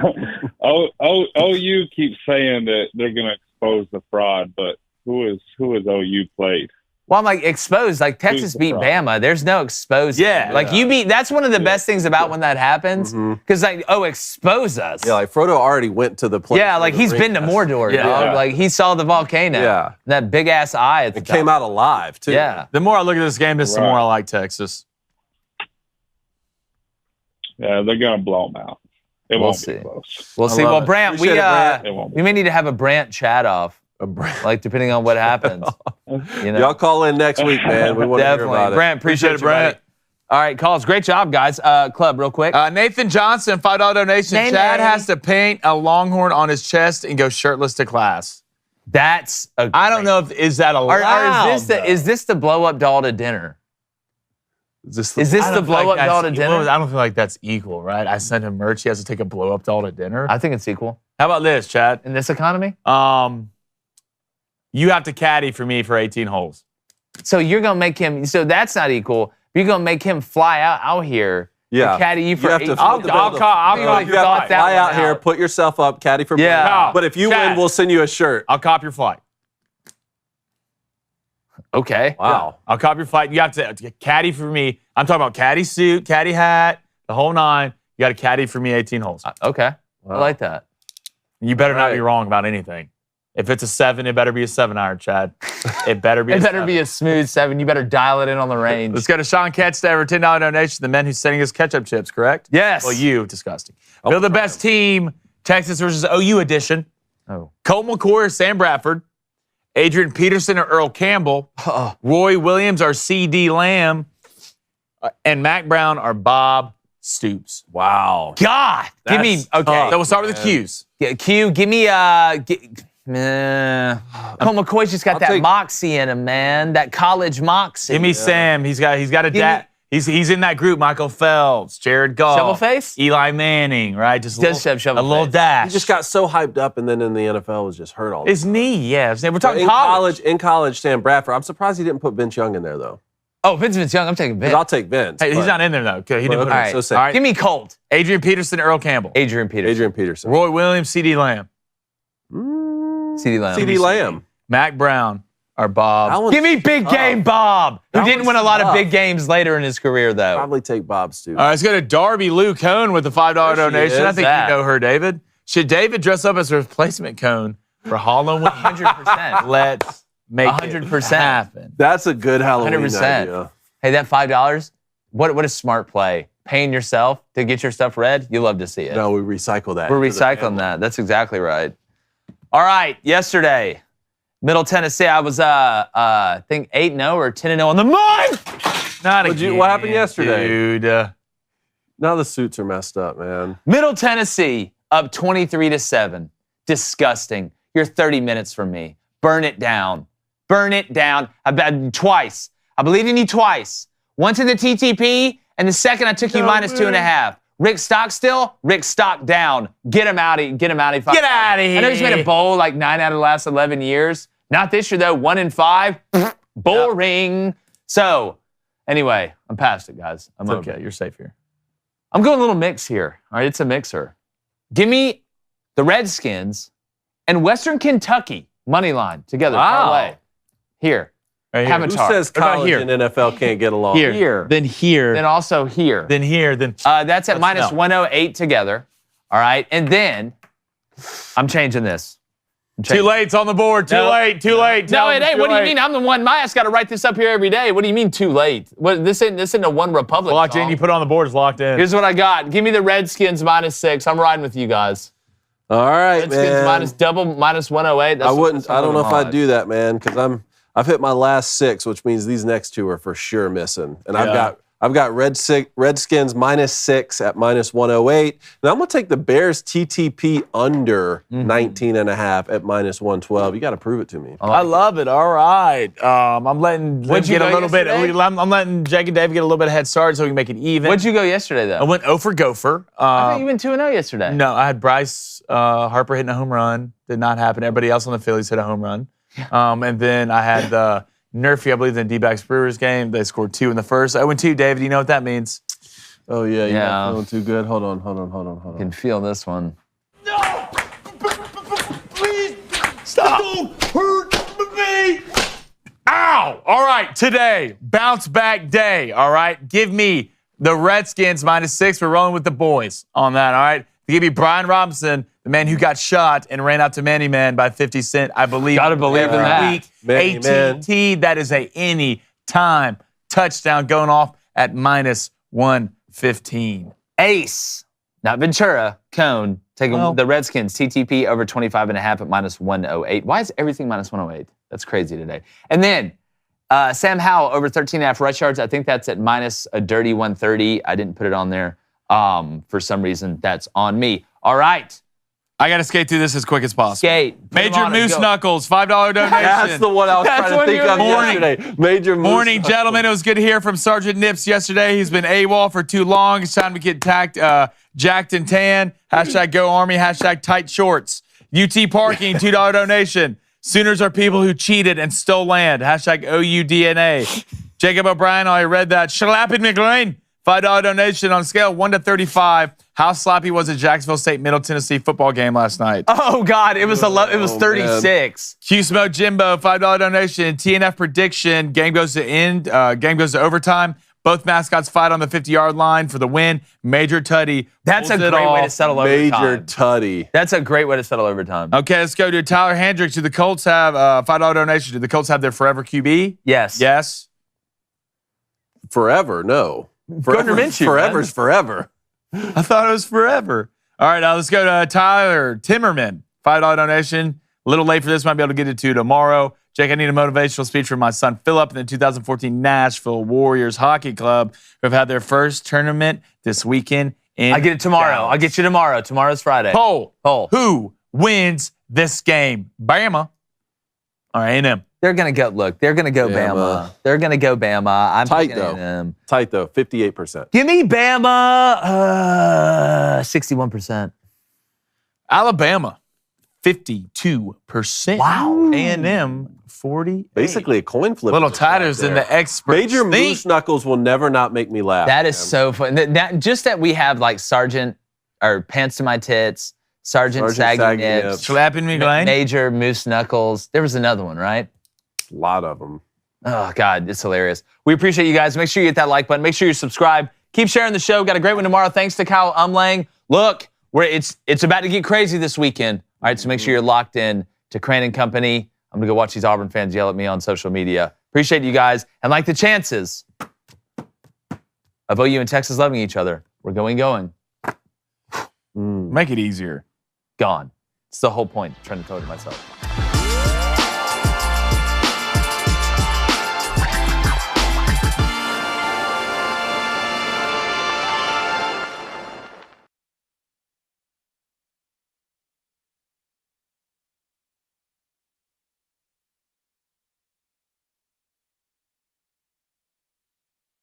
OU keeps saying that they're going to expose the fraud, but who is OU played? Well, I'm like, exposed. Like, Texas beat Bama. There's no exposed. Yeah. Like, you beat. That's one of the best things about when that happens. Because, like, expose us. Yeah, like Frodo already went to the place. Yeah, like, he's been to Mordor, dog. Yeah. Like, he saw the volcano. Yeah. That big-ass eye at the top. Came out alive, too. Yeah. The more I look at this game, the more I like Texas. Yeah, they're going to blow them out. It We'll won't see. be close. We'll see. Well, Brant, Appreciate it, Brant. It won't be. we may need to have a Brant chat off, like depending on what happens. You know? Y'all call in next week, man. We want to hear Definitely. about it. Brant, appreciate it, Brant. All right, calls. Great job, guys. Club, real quick. Nathan Johnson, $5 donation. Nay, Chad nay. has to paint a longhorn on his chest and go shirtless to class. That's a I don't know if is that allowed. Or is this the blow up doll to dinner? Is this Is this the blow up doll to dinner? I don't feel like that's equal, right? I sent him merch. He has to take a blow up doll to dinner. I think it's equal. How about this, Chad? In this economy? You have to caddy for me for 18 holes. So you're gonna make him. So that's not equal. You're gonna make him fly out here. Yeah. To caddy you for You have 18. to I'll cop you your have to flight. fly out here, put yourself up, caddy for Yeah. Brant. But if you Chad. win, we'll send you a shirt. I'll cop your flight. Okay. Wow. I'll cop your flight. You have to caddy for me. I'm talking about caddy suit, caddy hat, the whole nine. You got to caddy for me 18 holes. Okay. Wow. I like that. You better not Right. be wrong about anything. If it's a 7, it better be a 7-iron, Chad. It better be. It better be a smooth 7. You better dial it in on the range. Let's go to Sean Ketchstaver, $10 donation. The men who's sending us ketchup chips, correct? Yes. Well, you, disgusting. Build the best team, Texas versus OU edition. Oh. Colt McCoy or Sam Bradford. Adrian Peterson or Earl Campbell. Roy Williams or C.D. Lamb. And Mac Brown or Bob Stoops. Wow. God. Give me. Okay. So we'll start with the Q's. Q. Give me. Colt McCoy's just got that moxie in him, man. That college moxie. Give me Sam. He's got a dad. He's in that group. Michael Phelps, Jared Goff, Shovel face? Eli Manning, right? Just Does have shovel a little face. dash. He just got so hyped up, and then in the NFL was just hurt all the his knee. Yeah, we're talking in college. In college, Sam Bradford. I'm surprised he didn't put Vince Young in there though. Oh, Vince Young. I'm taking Vince. 'Cause I'll take Vince. Hey, he's but- not in there though. Okay, he didn't put okay, him. All right. so All right. Give me Colt. Adrian Peterson, Earl Campbell, Adrian Peterson. Roy Williams, C.D. Lamb, C.D. Lamb. C.D. Lamb. Mac Brown, or Bob. Give me big game Bob, who That didn't one's win a lot of tough. big games later in his career, though. Probably take Bob Stoops. All right, let's go to Darby Lou Cone with the $5 There she donation. is. I think That. you know her, David. Should David dress up as a replacement cone for Halloween? 100%. Let's make 100%. it happen. That's a good Halloween 100%. idea. Hey, that $5. What a smart play. Paying yourself to get your stuff read. You love to see it. No, we recycle that. We're into the recycling family. that. That's exactly right. All right. Yesterday, Middle Tennessee, I was I think 8-0 or 10-0 on the month. Not What'd again, you- what happened yesterday? dude. Now the suits are messed up, man. Middle Tennessee up 23-7. Disgusting. You're 30 minutes from me. Burn it down. Burn it down. Twice. I believed in you twice. Once in the TTP, and the second I took you minus 2.5. Rick Stockstill, Rick Stock down. Get him out of here. Get him out of here. Get outta here. I know he's made a bowl like 9 out of the last 11 years. Not this year, though. 1-5. Boring. So, anyway, I'm past it, guys. I'm It's over. okay. You're safe here. I'm going a little mix here. All right, it's a mixer. Give me the Redskins and Western Kentucky money line together. Wow. Parlay. Here. Right here. Have a Who chart. says What about college here? and NFL can't get along? Here. Then here. Then also here. Then here. Then That's at Let's minus know. 108 together. All right. And then I'm changing this. too late. It's on the board. Too late. Too late. No, Tell it him ain't. too What do you late. mean? I'm the one. My ass got to write this up here every day. What do you mean too late? What, this isn't a One Republic Locked in. song. You put it on the board. It's locked in. Here's what I got. Give me the Redskins minus 6. I'm riding with you guys. All right, Redskins man. minus 108. That's I wouldn't. that's I don't know if what I'm I'd do that, man, because I've hit my last 6, which means these next 2 are for sure missing. And I've got Redskins minus 6 at minus 108. Now I'm gonna take the Bears TTP under 19.5 at minus 112. You got to prove it to me. I love it. All right. I'm letting What'd you get a go little bit. yesterday? I'm letting Jake and Dave get a little bit of head start so we can make it even. What'd you go yesterday, though? I went 0 for Gopher. I thought you went 2-0 yesterday. No, I had Bryce Harper hitting a home run. Did not happen. Everybody else on the Phillies hit a home run. And then I had Nerfy, I believe, in the D-backs Brewers game. They scored 2 in the first. 0-2. David, do you know what that means? Oh yeah, you're Yeah. not feeling too good. Hold on. I can feel this one. Please stop. Don't hurt me. Ow. All right, today, bounce back day. All right, give me the Redskins minus 6. We're rolling with the boys on that. All right, give me Brian Robinson, the man who got shot and ran out to Manny Man by 50 Cent. I believe. Gotta believe in every that. week. Manny Man. AT&T. That is a any time touchdown going off at minus 115. Ace, not Ventura, Cone, taking the Redskins, TTP over 25.5 at -108. Why is everything -108? That's crazy today. And then Sam Howell over 13.5 rush yards. I think that's at minus a dirty 130. I didn't put it on there. For some reason, that's on me. All right. I got to skate through this as quick as possible. Skate. Major Moose Knuckles, $5 donation. That's the one I was trying to think of yesterday. Major Moose Morning, Knuckles. gentlemen. It was good to hear from Sergeant Nips yesterday. He's been AWOL for too long. It's time to get jacked and tan. Hashtag Go Army. Hashtag tight shorts. UT Parking, $2 donation. Sooners are people who cheated and stole land. Hashtag OUDNA. Jacob O'Brien, I read that. Schlapping McLean, $5 donation on a scale of 1 to 35. How sloppy was the Jacksonville State Middle Tennessee football game last night? Oh God, it was 36. Q Smoke Jimbo, $5 donation. TNF prediction. Game goes to end. Game goes to overtime. Both mascots fight on the 50-yard line for the win. Major Tutty. That's a great way to settle overtime. Major Tutty. That's a great way to settle overtime. Okay, let's go to Tyler Hendricks. Do the Colts have $5 donation? Do the Colts have their forever QB? Yes. Yes. Forever, no. Gardner Minshew, Forever's forever. I thought it was forever. All right, now let's go to Tyler Timmerman. $5 donation. A little late for this. Might be able to get it to tomorrow. Jake, I need a motivational speech from my son Philip and the 2014 Nashville Warriors Hockey Club, who have had their first tournament this weekend in I get it tomorrow. Dallas. I'll get you tomorrow. Tomorrow's Friday. Poll. Poll. Who wins this game? Bama. All right, A&M. They're going to go, look, they're going to go Bama. They're going to go Bama. I'm Tight, picking though. A&M. Tight, though. 58%. Give me Bama. 61%. Alabama, 52%. Wow. A&M, 40. Basically a coin flip. Little tighter than the experts Major think. Moose Knuckles will never not make me laugh. That is so fun. Just that we have like Sergeant, or Pants to My Tits, Sergeant Saggy Nips, Slapping me, Glenn. Major Moose Knuckles. There was another one, right? A lot of them. Oh, God, it's hilarious. We appreciate you guys. Make sure you hit that like button. Make sure you subscribe. Keep sharing the show. Got a great one tomorrow. Thanks to Kyle Umlang. Look, it's about to get crazy this weekend. All right, so make sure you're locked in to Crane and Company. I'm going to go watch these Auburn fans yell at me on social media. Appreciate you guys. And like the chances of OU and Texas loving each other, we're going. Make it easier. Gone. It's the whole point. I'm trying to tell it to myself.